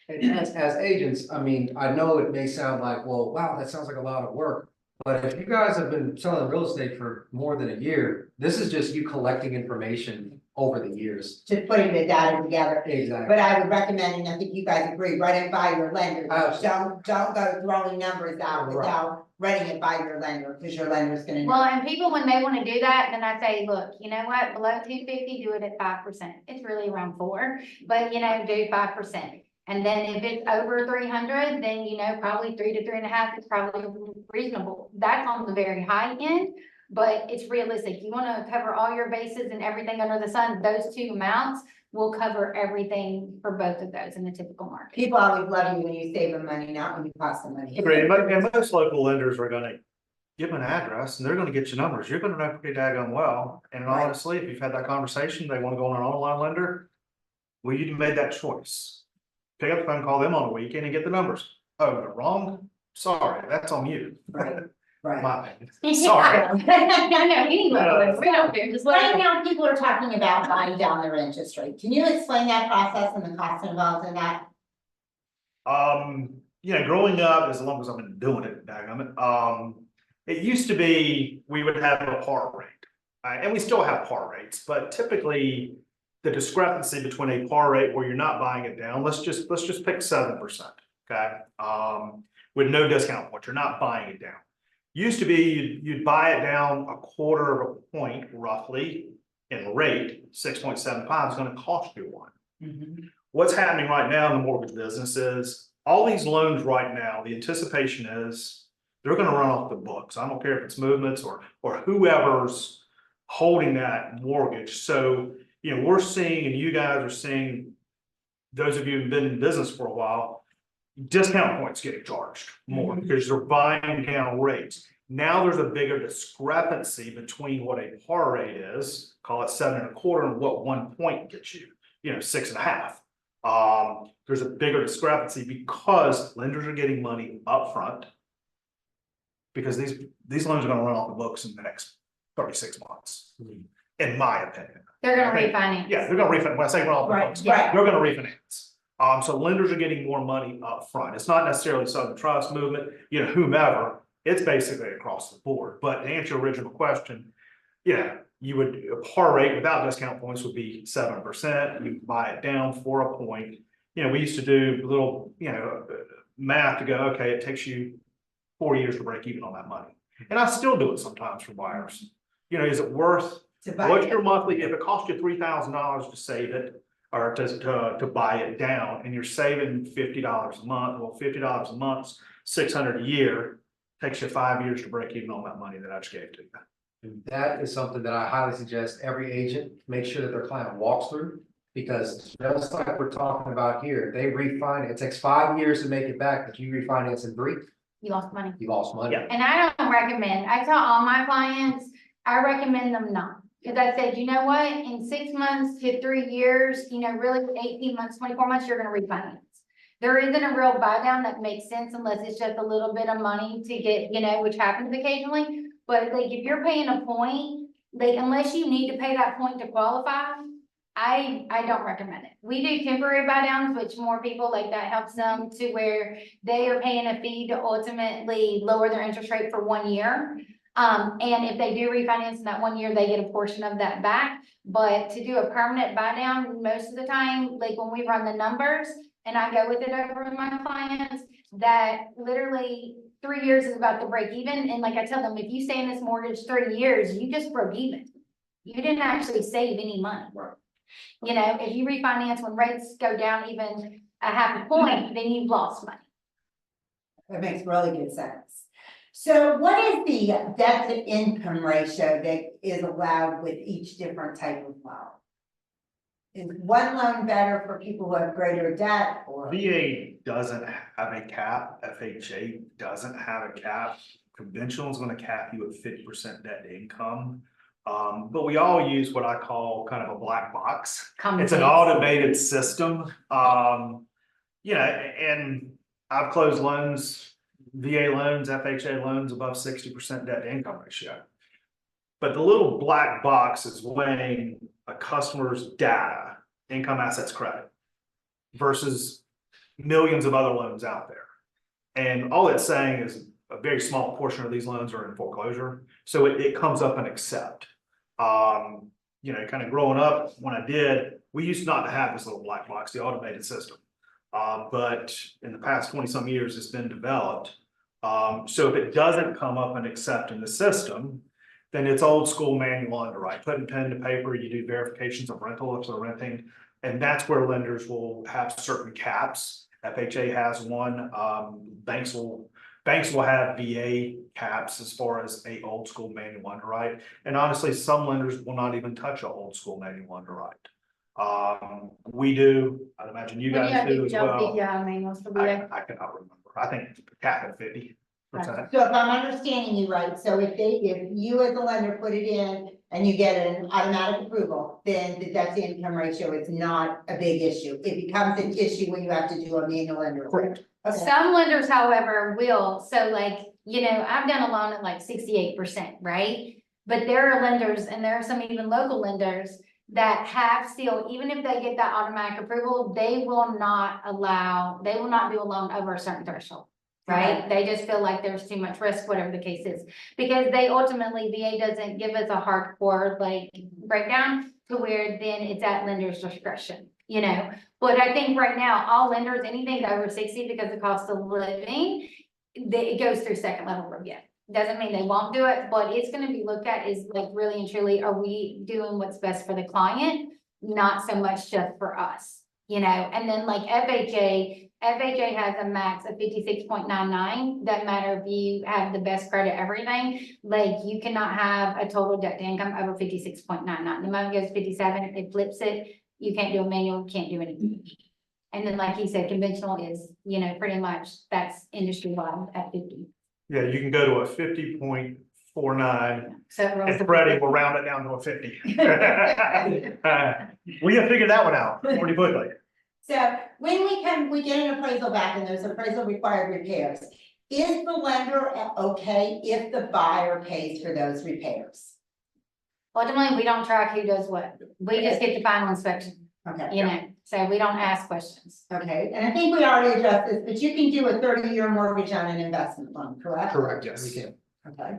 And as agents, I mean, I know it may sound like, well, wow, that sounds like a lot of work. But if you guys have been selling real estate for more than a year, this is just you collecting information over the years. Just putting the data together. Exactly. But I would recommend, and I think you guys agree, run it by your lender. Absolutely. Don't go throwing numbers out Right. without running it by your lender, because your lender's gonna know. Well, and people, when they wanna do that, then I say, look, you know what, below 250, do it at 5%. It's really around 4, but you know, do 5%. And then if it's over 300, then you know, probably 3 to 3.5 is probably reasonable. That's on the very high end, but it's realistic. You wanna cover all your bases and everything under the sun, those two amounts will cover everything for both of those in the typical market. People always love you when you save them money, not when you cost them money. agreed, and most local lenders are gonna give them an address and they're gonna get you numbers, you're gonna know pretty daggone well. And Right. honestly, if you've had that conversation, they wanna go on an online lender, well, you made that choice. Pick up the phone, call them on the weekend and get the numbers. Oh, they're wrong? Sorry, that's on you. Right, right. My opinion. Sorry. I know, any level, we don't care, just let Right it now, people are talking about buying down their interest rate. Can you explain that process and the cost involved in that? You know, growing up, as long as I've been doing it, daggum it, it used to be, we would have a par rate. And we still have par rates, but typically the discrepancy between a par rate where you're not buying it down, let's just pick 7%, okay? With no discount point, you're not buying it down. Used to be, you'd buy it down 1/4 of a point roughly in rate, 6.75 is gonna cost you 1. What's happening right now in the mortgage business is, all these loans right now, the anticipation is they're gonna run off the books. I don't care if it's movements or whoever's holding that mortgage. So, you know, we're seeing, and you guys are seeing, those of you who've been in business for a while, discount points getting charged more because they're buying down rates. Now there's a bigger discrepancy between what a par rate is, call it 7.25, and what 1 point gets you, you know, 6.5. There's a bigger discrepancy because lenders are getting money upfront. Because these loans are gonna run off the books in the next 36 months, in my opinion. They're gonna refinance. Yeah, they're gonna refinance, when I say run off the Right, books, right. they're gonna refinance. So lenders are getting more money up front. It's not necessarily Southern Trust movement, you know, whomever, it's basically across the board. But to answer your original question, yeah, you would, a par rate without discount points would be 7%, you buy it down for a point. You know, we used to do little, you know, math to go, okay, it takes you 4 years to break even on that money. And I still do it sometimes for buyers. You know, is it worth, To buy what's it. your monthly, if it costs you $3,000 to save it, or to buy it down, and you're saving $50 a month, well, $50 a month's $600 a year, takes you 5 years to break even on that money that I just gave to you. And that is something that I highly suggest every agent make sure that their client walks through. Because just like we're talking about here, they refinance, it takes 5 years to make it back, but you refinance in 3, You lost money. you lost money. Yeah. And I don't recommend, I tell all my clients, I recommend them not. Cause I said, you know what, in 6 months to 3 years, you know, really 18 months, 24 months, you're gonna refinance. There isn't a real buy down that makes sense unless it's just a little bit of money to get, you know, which happens occasionally. But like, if you're paying a point, like, unless you need to pay that point to qualify, I don't recommend it. We do temporary buy downs, which more people like that helps them to where they are paying a fee to ultimately lower their interest rate for 1 year. And if they do refinance in that 1 year, they get a portion of that back. But to do a permanent buy down, most of the time, like when we run the numbers and I go with it over with my clients, that literally 3 years is about to break even. And like I tell them, if you stay in this mortgage 30 years, you just broke even. You didn't actually save any money. Right. You know, if you refinance when rates go down even a half a point, then you've lost money. That makes really good sense. So what is the debt to income ratio that is allowed with each different type of loan? Is one loan better for people who have greater debt or? VA doesn't have a cap, FHA doesn't have a cap. Conventional is gonna cap you at 50% debt to income. But we all use what I call kind of a black box. Common It's an sense. automated system. You know, and I've closed loans, VA loans, FHA loans above 60% debt to income ratio. But the little black box is weighing a customer's data, income, assets, credit versus millions of other loans out there. And all it's saying is a very small portion of these loans are in foreclosure. So it comes up and accept. You know, kind of growing up when I did, we used not to have this little black box, the automated system. But in the past 20 some years, it's been developed. So if it doesn't come up and accept in the system, then it's old school manual underwrite, putting pen to paper, you do verifications of rental if they're renting. And that's where lenders will have certain caps. FHA has one, banks will have VA caps as far as a old school manual underwrite. And honestly, some lenders will not even touch a old school manual underwrite. We do, I'd imagine you guys do as well. Yeah, manuals for I VA. cannot remember. I think cap at 50%. So if I'm understanding you right, so if you as a lender put it in and you get an automatic approval, then the debt to income ratio is not a big issue. It becomes an issue when you have to do a manual underwrite. Correct. Okay. Some lenders, however, will, so like, you know, I've done a loan at like 68%, right? But there are lenders, and there are some even local lenders that have still, even if they get that automatic approval, they will not do a loan over a certain threshold. Right? They just feel like there's too much risk, whatever the case is, because they ultimately, VA doesn't give us a hardcore like breakdown to where then it's at lender's discretion, you know? But I think right now, all lenders, anything over 60 because the cost of living, it goes through second level review. Doesn't mean they won't do it, but it's gonna be looked at is like really and truly, are we doing what's best for the client? Not so much just for us, you know? And then like FHA has a max of 56.99. Doesn't matter if you have the best credit, everything, like you cannot have a total debt to income over 56.99. The moment it goes 57, it flips it. You can't do a manual, can't do anything. And then like he said, conventional is, you know, pretty much that's industry wide at 50. Yeah, you can go to a 50.49 So it rolls and to Freddie 50. will round it down to a 50. We have figured that one out pretty quickly. So when we get an appraisal back and those appraisal required repairs, is the lender okay if the buyer pays for those repairs? Ultimately, we don't track who does what. We just get the final inspection, Okay, you know, so we don't ask questions. okay, and I think we already addressed this, but you can do a 30-year mortgage on an investment loan, correct? Correct, Yes. yes, we can. Okay.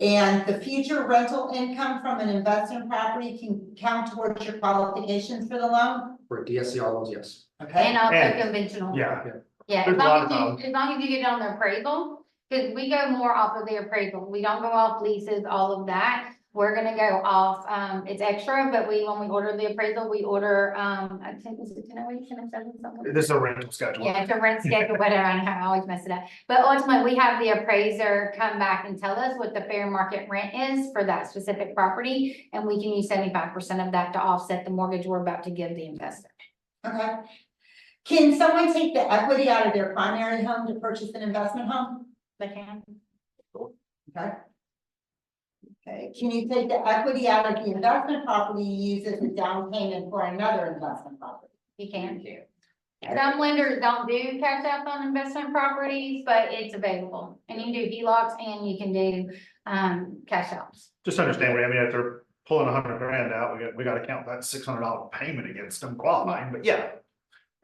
And the future rental income from an investment property can count towards your qualifications for the loan? For DSCR loans, yes. Okay, And also And- conventional. Yeah, Yeah, There's as a lot long of as you, as long as you get it on the appraisal, because we go more off of the appraisal. We don't go off leases, all of that. We're gonna go off, it's extra, but when we order the appraisal, we order, I think it's a 10 something. this is a rental schedule. Yeah, it's a rent schedule, whatever, I always mess it up. But ultimately, we have the appraiser come back and tell us what the fair market rent is for that specific property. And we can use 75% of that to offset the mortgage we're about to give the investor. okay. Can someone take the equity out of their primary home to purchase an investment home? They can. Okay. Okay, can you take the equity out of the investment property you use as a down payment for another investment property? You can do. Some lenders don't do cash outs on investment properties, but it's available. And you can do HELOCs and you can do, cash outs. Just understand what I mean, if they're pulling 100 grand out, we gotta count that $600 payment against them qualifying, but yeah.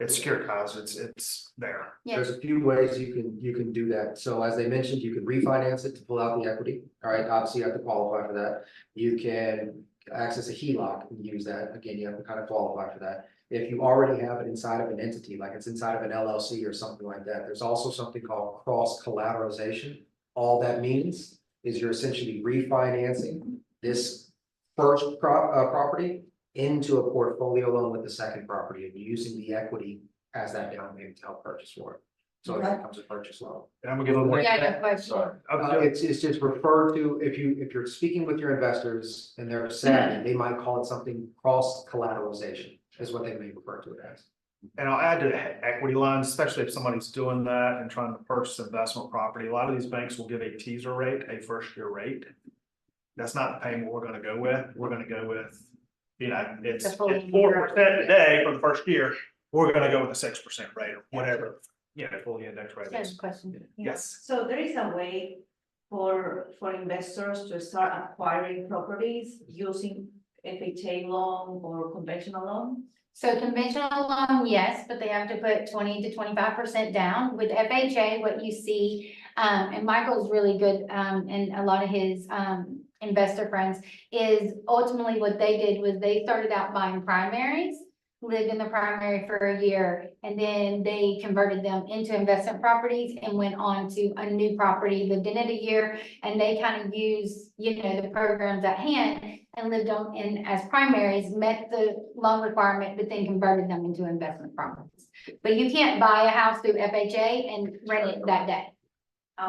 It's securitized, it's there. There's a few ways you can do that. So as they mentioned, you can refinance it to pull out the equity. All right, obviously you have to qualify for that. You can access a HELOC and use that. Again, you have to kind of qualify for that. If you already have it inside of an entity, like it's inside of an LLC or something like that, there's also something called cross collateralization. All that means is you're essentially refinancing this first property into a portfolio loan with the second property and using the equity as that down payment to help purchase for it. So it becomes a purchase loan. And I'm gonna give a little more. Yeah, good question. It's just referred to, if you're speaking with your investors and they're savvy, they might call it something cross collateralization is what they may refer to it as. And I'll add to equity lines, especially if somebody's doing that and trying to purchase investment property. A lot of these banks will give a teaser rate, a first year rate. That's not the payment we're gonna go with. We're gonna go with, it's The full 4% today for the first year. We're gonna go with a 6% rate or whatever, fully index rate Good is. question. Yes. So there is a way for investors to start acquiring properties using FHA loan or conventional loan? So conventional loan, yes, but they have to put 20 to 25% down. With FHA, what you see, and Michael's really good, and a lot of his, investor friends, is ultimately what they did was they started out buying primaries, lived in the primary for a year, and then they converted them into investment properties and went on to a new property, lived in it a year, and they kind of used, the programs at hand and lived on in as primaries, met the loan requirement, but then converted them into investment properties. But you can't buy a house through FHA and rent it that day.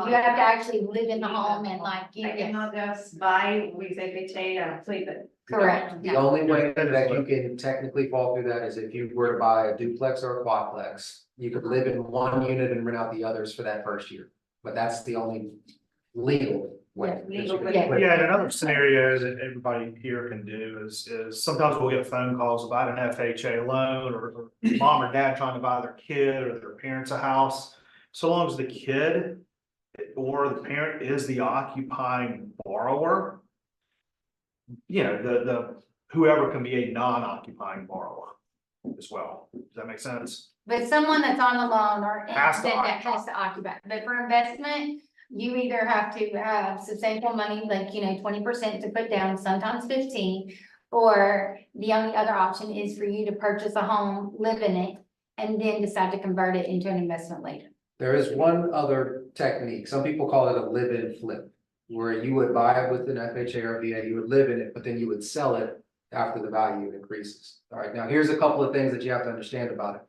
You have to actually live in the home and I cannot just buy with FHA and flip it. correct. The only way that you can technically fall through that is if you were to buy a duplex or a quadplex. You could live in one unit and rent out the others for that first year, but that's the only legal way. Yeah, legal that you way. can- Yeah, and another scenario that everybody here can do is sometimes we'll get phone calls about an FHA loan or mom or dad trying to buy their kid or their parents a house. So long as the kid or the parent is the occupying borrower, the whoever can be a non-occupying borrower as well. Does that make sense? But someone that's on the loan or Has to then that has to occupy, but for investment, you either have to have substantial money, like, 20% to put down, sometimes 15. Or the only other option is for you to purchase a home, live in it, and then decide to convert it into an investment later. There is one other technique, some people call it a live-in flip, where you would buy it with an FHA or VA, you would live in it, but then you would sell it after the value increases. All right, now here's a couple of things that you have to understand about it.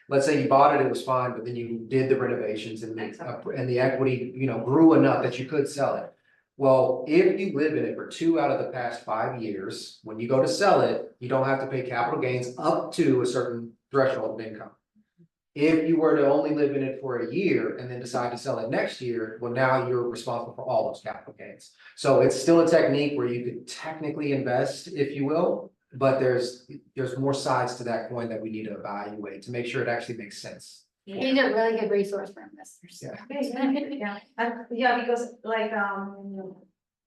Let's say you bought it, it was fine, but then you did the renovations and the equity, grew enough that you could sell it. Well, if you live in it for 2 out of the past 5 years, when you go to sell it, you don't have to pay capital gains up to a certain threshold of income. If you were to only live in it for a year and then decide to sell it next year, well, now you're responsible for all those capital gains. So it's still a technique where you could technically invest, if you will, but there's more sides to that coin that we need to evaluate to make sure it actually makes sense. He's a really good resource for investors. Yeah. Yeah, because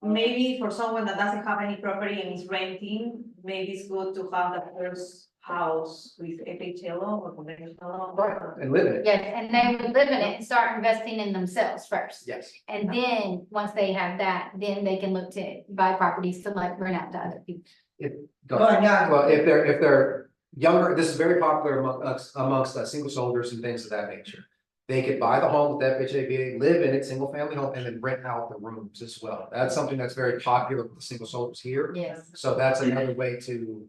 maybe for someone that doesn't have any property and is renting, maybe it's good to have the first house with FHA loan or conventional loan. And live in it, Yes, and they would live in it and start investing in themselves first. yes. And then, once they have that, then they can look to buy properties to like rent out to other people. Go Go ahead. ahead, no. Well, if they're younger, this is very popular amongst single soldiers and things of that nature. They could buy the home with FHA, VA, live in it, single family home, and then rent out the rooms as well. That's something that's very popular with the single soldiers here. Yes. So that's another way to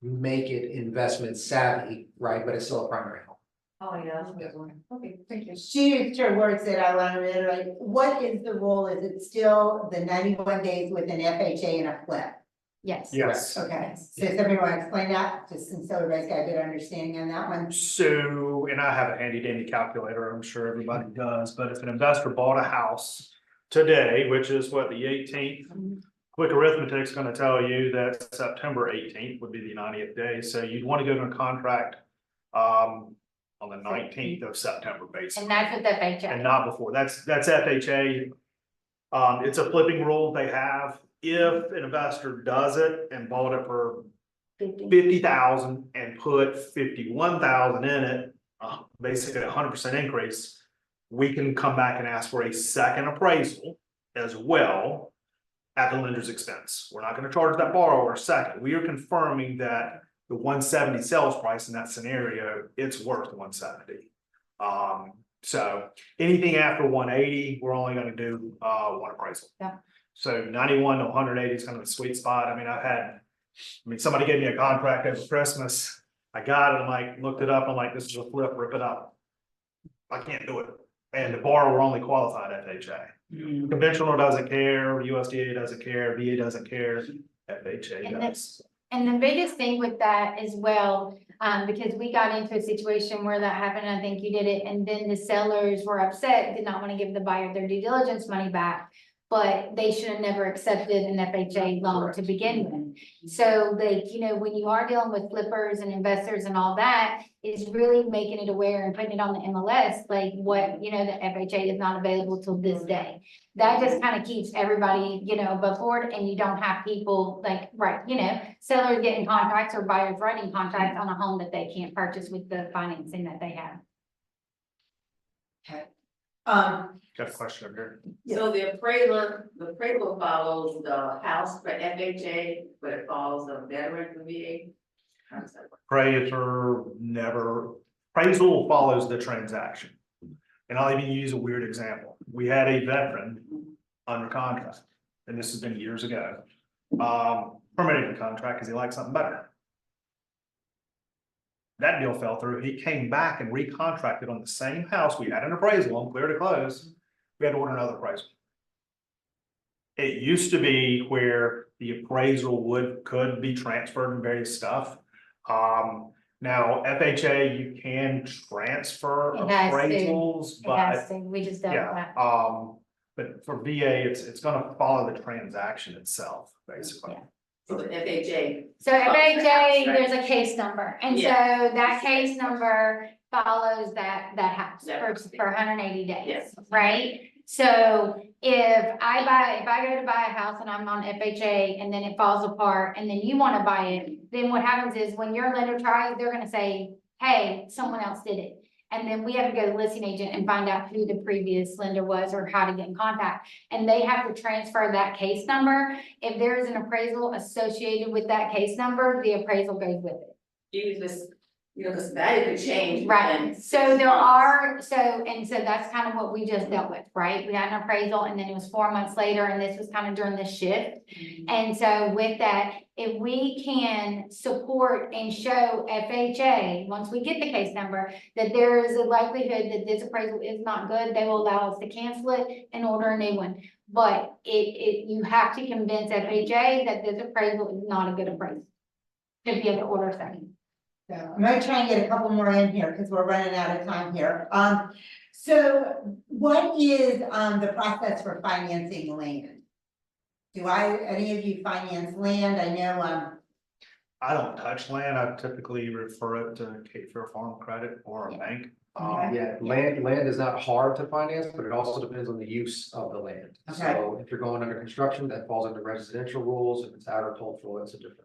make it investment savvy, right? But it's still a primary home. Oh, yeah, that's a good one. Okay, thank you. She used her words that I want to reiterate. What is the rule? Is it still the 91 days with an FHA and a flip? Yes. Yes. Okay, so does everyone want to explain that, just since everybody's got a good understanding on that one? So, and I have a handy dandy calculator, I'm sure everybody does, but if an investor bought a house today, which is what, the 18th? Quick arithmetic's gonna tell you that September 18th would be the 90th day, so you'd want to go to a contract on the 19th of September, basically. And that's with And FHA. not before, that's FHA. It's a flipping rule they have. if an investor does it and bought it for 50. 50,000 and put 51,000 in it, basically 100% increase, we can come back and ask for a second appraisal as well at the lender's expense. We're not gonna charge that borrower a second. We are confirming that the 170 sales price in that scenario, it's worth 170. So anything after 180, we're only gonna do one appraisal. Yeah. So 91 to 180 is kind of the sweet spot. I mean, somebody gave me a contract over Christmas. I got it, I'm like, looked it up, I'm like, this is a flip, rip it up. I can't do it. And the borrower only qualified FHA. Conventional doesn't care, USDA doesn't care, VA doesn't care, FHA And does. And the biggest thing with that as well, because we got into a situation where that happened, I think you did it, and then the sellers were upset, did not want to give the buyer their due diligence money back. But they should have never accepted an FHA loan to begin with. So like, when you are dealing with flippers and investors and all that, is really making it aware and putting it on the MLS, like what, the FHA is not available till this day. That just kind of keeps everybody, above board, and you don't have people like, sellers getting contracts or buyers writing contracts on a home that they can't purchase with the financing that they have. Okay. Got a question over So the appraisal follows the house for FHA, but it follows the veteran for VA? How does that work? here. Appraisal follows the transaction. And I'll even use a weird example. We had a veteran under contract, and this has been years ago. Terminated the contract because he liked something better. That deal fell through. He came back and recontracted on the same house. We had an appraisal on, clear to close. We had to order another appraisal. It used to be where the appraisal could be transferred and various stuff. Now FHA, you can transfer It has to. appraisals, It has but to, we just don't. yeah, but for VA, it's gonna follow the transaction itself, basically. Yeah. So the FHA, So FHA, there's a case number, and so Yeah. that case number follows that house for 180 days, Yes. right? So if I go to buy a house and I'm on FHA and then it falls apart and then you wanna buy it, then what happens is when your lender tries, they're gonna say, hey, someone else did it. And then we have to go to the listing agent and find out who the previous lender was or how to get in contact. And they have to transfer that case number. If there is an appraisal associated with that case number, the appraisal goes with it. you just, because value could change. Right, within so 6 there months. are, so that's kind of what we just dealt with, right? We had an appraisal and then it was 4 months later and this was kind of during the shift. And so with that, if we can support and show FHA, once we get the case number, that there is a likelihood that this appraisal is not good, they will allow us to cancel it and order a new one. But you have to convince FHA that this appraisal is not a good appraisal to be able to order something. So I'm gonna try and get a couple more in here because we're running out of time here. So what is, the process for financing land? Do any of you finance land? I know, I don't touch land. I typically refer it to Cape Fear Farm Credit or a Yeah. bank. Okay. Yeah, land is not hard to finance, but it also depends on the use of the land. So if you're going under construction, that falls under residential rules. If it's agricultural, it's a different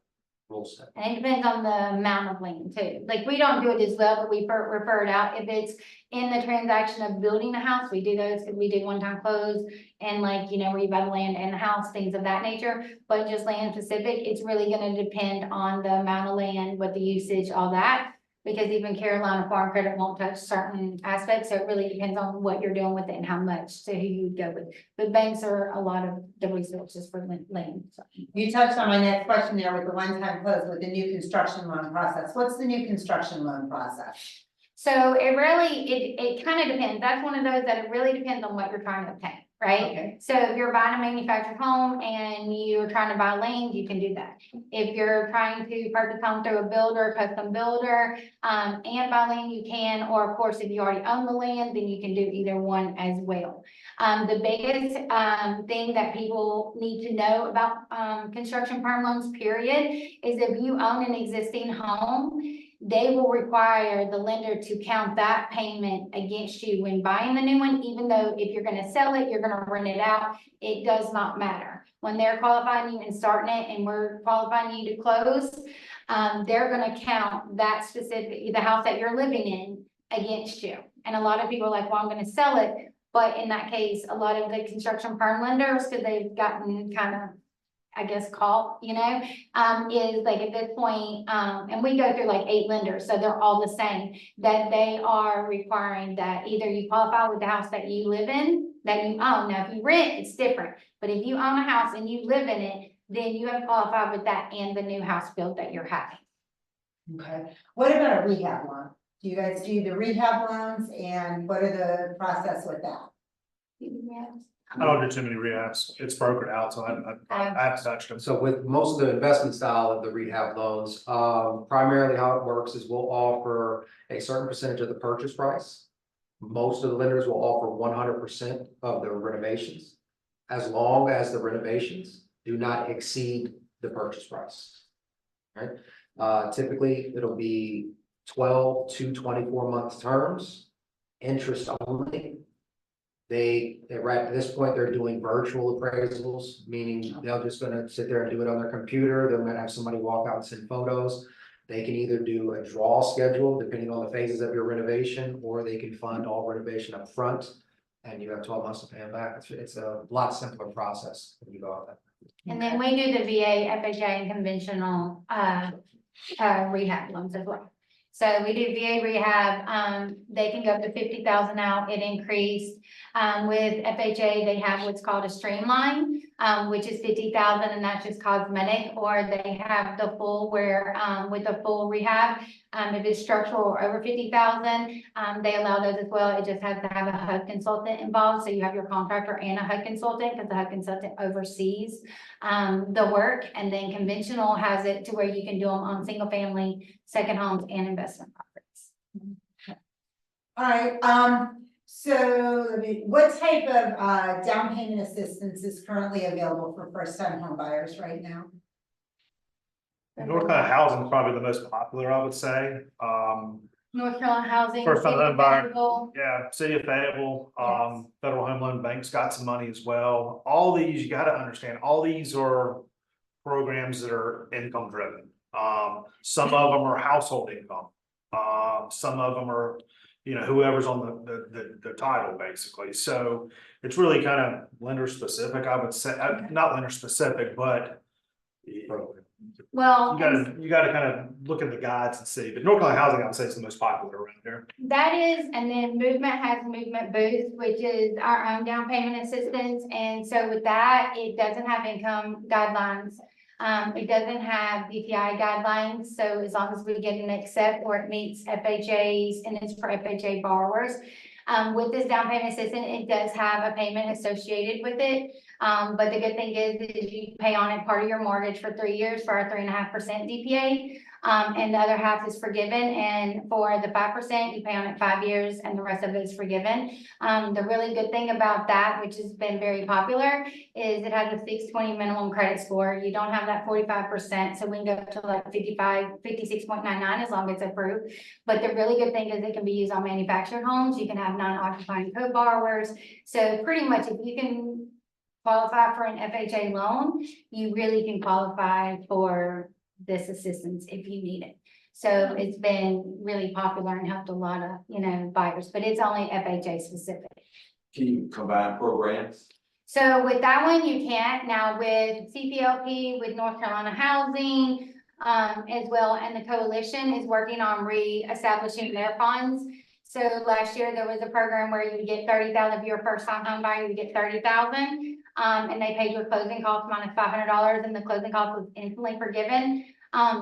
rule set. And it depends on the amount of land too. Like, we don't do it as well, but we refer it out. If it's in the transaction of building a house, we do those, because we do one-time close and like, where you buy the land and the house, things of that nature. But just land specific, it's really gonna depend on the amount of land, what the usage, all that. Because even Carolina Farm Credit won't touch certain aspects, so it really depends on what you're doing with it and how much, so who you would go with. But banks are a lot of the resources for land, so. you touched on my next question there with the one-time close with the new construction loan process. What's the new construction loan process? So it really, it kind of depends. That's one of those that it really depends on what you're trying to obtain, right? Okay. So if you're buying a manufactured home and you're trying to buy land, you can do that. If you're trying to purchase home through a builder, custom builder, and buy land, you can. Or of course, if you already own the land, then you can do either one as well. The biggest thing that people need to know about construction perm loans, period, is if you own an existing home, they will require the lender to count that payment against you when buying the new one, even though if you're gonna sell it, you're gonna rent it out, it does not matter. When they're qualifying you and starting it and we're qualifying you to close, they're gonna count that specific, the house that you're living in against you. And a lot of people are like, well, I'm gonna sell it. But in that case, a lot of the construction firm lenders, because they've gotten kind of, I guess, caught, is like at this point, and we go through like 8 lenders, so they're all the same, that they are requiring that either you qualify with the house that you live in, that you own. Now, if you rent, it's different, but if you own a house and you live in it, then you have to qualify with that and the new house build that you're having. Okay, what about a rehab loan? Do you guys do the rehab loans, and what are the process with that? I don't do too many rehabs. It's brokered out, so I haven't touched them. So with most of the investment style of the rehab loans, primarily how it works is we'll offer a certain percentage of the purchase price. Most of the lenders will offer 100% of the renovations, as long as the renovations do not exceed the purchase price. Right? Typically, it'll be 12 to 24 month terms, interest only. Right at this point, they're doing virtual appraisals, meaning they're just gonna sit there and do it on their computer. They're gonna have somebody walk out and send photos. They can either do a draw schedule, depending on the phases of your renovation, or they can fund all renovation up front, and you have 12 months to pay them back. It's a lot simpler process when you go out that. And then we do the VA, FHA, and conventional rehab loans as well. So we do VA rehab, they can go up to 50,000 out, it increased. With FHA, they have what's called a streamline, which is 50,000, and that's just cosmetic, or they have the full where, with the full rehab, if it's structural or over 50,000, they allow those as well. It just has to have a HUD consultant involved, so you have your contractor and a HUD consultant, because the HUD consultant oversees the work. And then conventional has it to where you can do them on single family, second homes, and investment properties. All right, so what type of down payment assistance is currently available for first time home buyers right now? North Carolina housing is probably the most popular, I would say. North Carolina housing. First time home buyer. available. Yeah, City of Fayetteville, Yes. Federal Home Loan Bank's got some money as well. All these, you gotta understand, all these are programs that are income driven. Some of them are household income. Some of them are, whoever's on the title, basically. So it's really kind of lender specific, I would say, not lender specific, but Well, you gotta kind of look at the guides and see. But North Carolina housing, I would say, is the most popular around there. that is, and then Movement has Movement Boost, which is our own down payment assistance. And so with that, it doesn't have income guidelines. It doesn't have DTI guidelines. So as long as we get an accept or it meets FHA's, and it's for FHA borrowers. With this down payment assistance, it does have a payment associated with it. But the good thing is you pay on it part of your mortgage for 3 years for our 3.5% DPA. And the other half is forgiven. And for the 5%, you pay on it 5 years and the rest of it is forgiven. The really good thing about that, which has been very popular, is it has a 620 minimum credit score. You don't have that 45%. So we can go up to like 56.99 as long as it's approved. But the really good thing is it can be used on manufactured homes. You can have non-occupying co-borrowers. So pretty much if you can qualify for an FHA loan, you really can qualify for this assistance if you need it. So it's been really popular and helped a lot of, buyers, but it's only FHA specific. Can you combine programs? So with that one, you can't. Now with CPLP, with North Carolina Housing, as well, and the coalition is working on reestablishing their funds. So last year there was a program where you would get 30,000 if you're a first time home buyer, you would get 30,000. And they paid your closing costs minus $500, and the closing cost was instantly forgiven.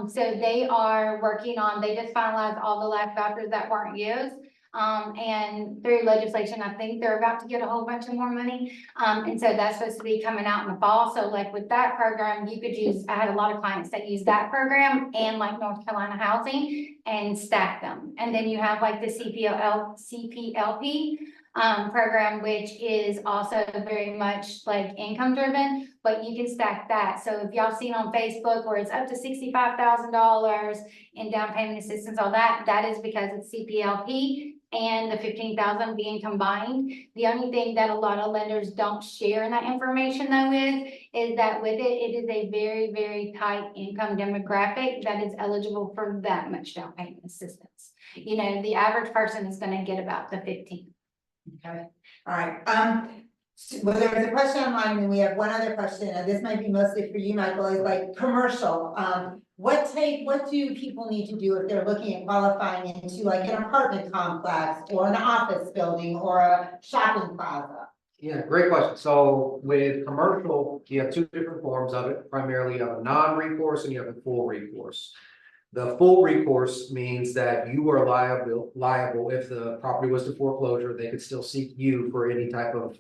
So they are working on, they just finalized all the last vouchers that weren't used. And through legislation, I think they're about to get a whole bunch of more money. And so that's supposed to be coming out in the fall. So like with that program, you could use, I had a lot of clients that use that program and like North Carolina Housing and stack them. And then you have like the CPLP, program, which is also very much like income driven, but you can stack that. So if y'all seen on Facebook where it's up to $65,000 in down payment assistance, all that, that is because it's CPLP and the 15,000 being combined. The only thing that a lot of lenders don't share in that information though is that with it, it is a very, very tight income demographic that is eligible for that much down payment assistance. You know, the average person is gonna get about the 15. Okay, all right, well, there was a question online, and we have one other question, and this might be mostly for you, Michael, is like commercial. What do people need to do if they're looking at qualifying into like an apartment complex or an office building or a shopping plaza? Yeah, great question. So with commercial, you have two different forms of it. Primarily you have a non-recourse and you have a full recourse. The full recourse means that you are liable if the property was to foreclosure, they could still seek you for any type of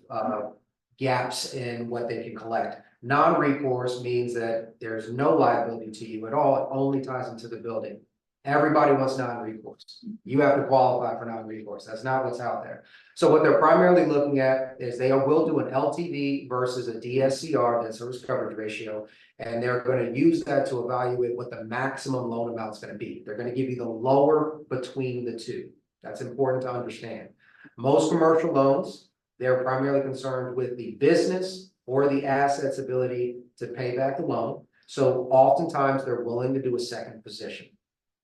gaps in what they can collect. Non-recourse means that there's no liability to you at all. It only ties into the building. Everybody wants non-recourse. You have to qualify for non-recourse. That's not what's out there. So what they're primarily looking at is they will do an LTV versus a DSCR, debt service coverage ratio, and they're going to use that to evaluate what the maximum loan amount is going to be. They're going to give you the lower between the two. That's important to understand. Most commercial loans, they're primarily concerned with the business or the asset's ability to pay back the loan. So oftentimes they're willing to do a second position,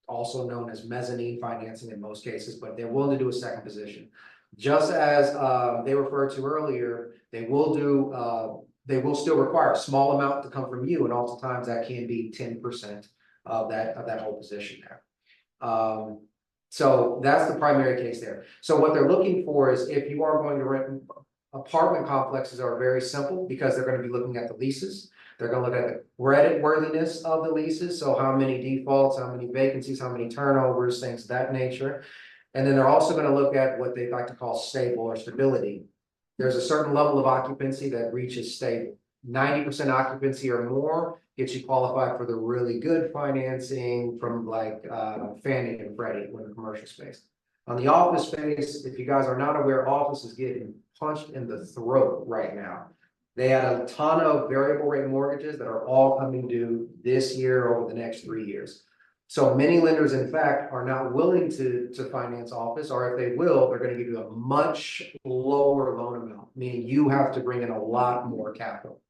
also known as mezzanine financing in most cases, but they're willing to do a second position. Just as they referred to earlier, they will still require a small amount to come from you, and oftentimes that can be 10% of that whole position there. So that's the primary case there. So what they're looking for is if you are going to rent, apartment complexes are very simple because they're going to be looking at the leases. They're going to look at the credit worthiness of the leases. So how many defaults, how many vacancies, how many turnovers, things of that nature. And then they're also going to look at what they like to call stable or stability. There's a certain level of occupancy that reaches stable. 90% occupancy or more gets you qualified for the really good financing from like Fannie and Freddie in the commercial space. On the office space, if you guys are not aware, office is getting punched in the throat right now. They had a ton of variable rate mortgages that are all coming due this year over the next 3 years. So many lenders, in fact, are not willing to finance office, or if they will, they're going to give you a much lower loan amount, meaning you have to bring in a lot more capital.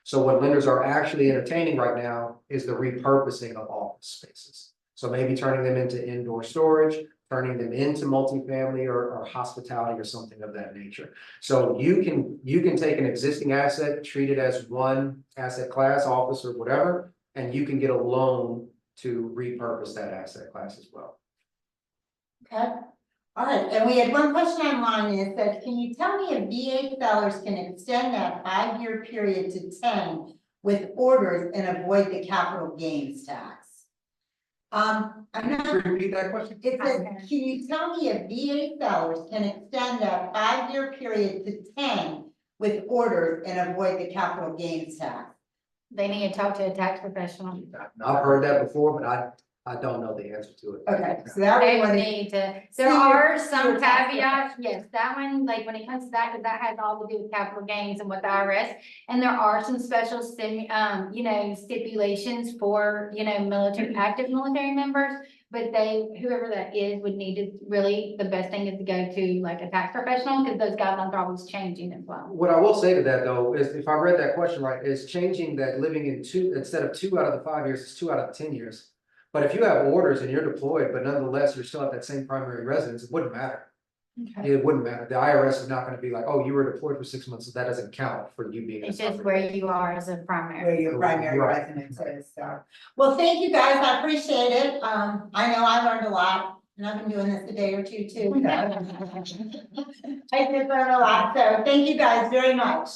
So what lenders are actually entertaining right now is the repurposing of office spaces. So maybe turning them into indoor storage, turning them into multifamily or hospitality or something of that nature. So you can take an existing asset, treat it as one asset class, office or whatever, and you can get a loan to repurpose that asset class as well. Okay, all right, and we had one question online, and it said, can you tell me if VA sellers can extend that 5-year period to 10 with orders and avoid the capital gains tax? I'm not. Repeat that question. It says, can you tell me if VA sellers can extend that 5-year period to 10 with orders and avoid the capital gains tax? They need to talk to a tax professional. I've heard that before, but I don't know the answer to it. Okay, so that They one is, need to, there See your- are see some your tax caveats, yes, that one, like when it comes to that, because that has all to do with capital gains and with the IRS. And there are some special stipulations for, military, active military members. But whoever that is would need to really, the best thing is to go to like a tax professional, because those guidelines are always changing as well. What I will say to that though, is if I read that question right, is changing that living in instead of 2 out of the 5 years, it's 2 out of the 10 years. But if you have orders and you're deployed, but nonetheless, you're still at that same primary residence, it wouldn't matter. okay, It wouldn't matter. The IRS is not going to be like, oh, you were deployed for 6 months, so that doesn't count for you being. It's just where you are as a primary. where your primary Right. residence is, so. Well, thank you guys, I appreciate it, I know I learned a lot, and I've been doing this a day or two too, so. I did learn a lot, so thank you guys very much.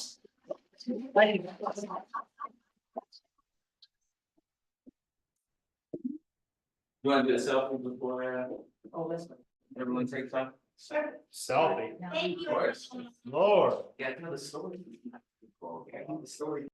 You want to do a selfie before, everyone takes off? Selfie, Thank you. Of course. Lord. Yeah, tell the story. Okay, tell the story.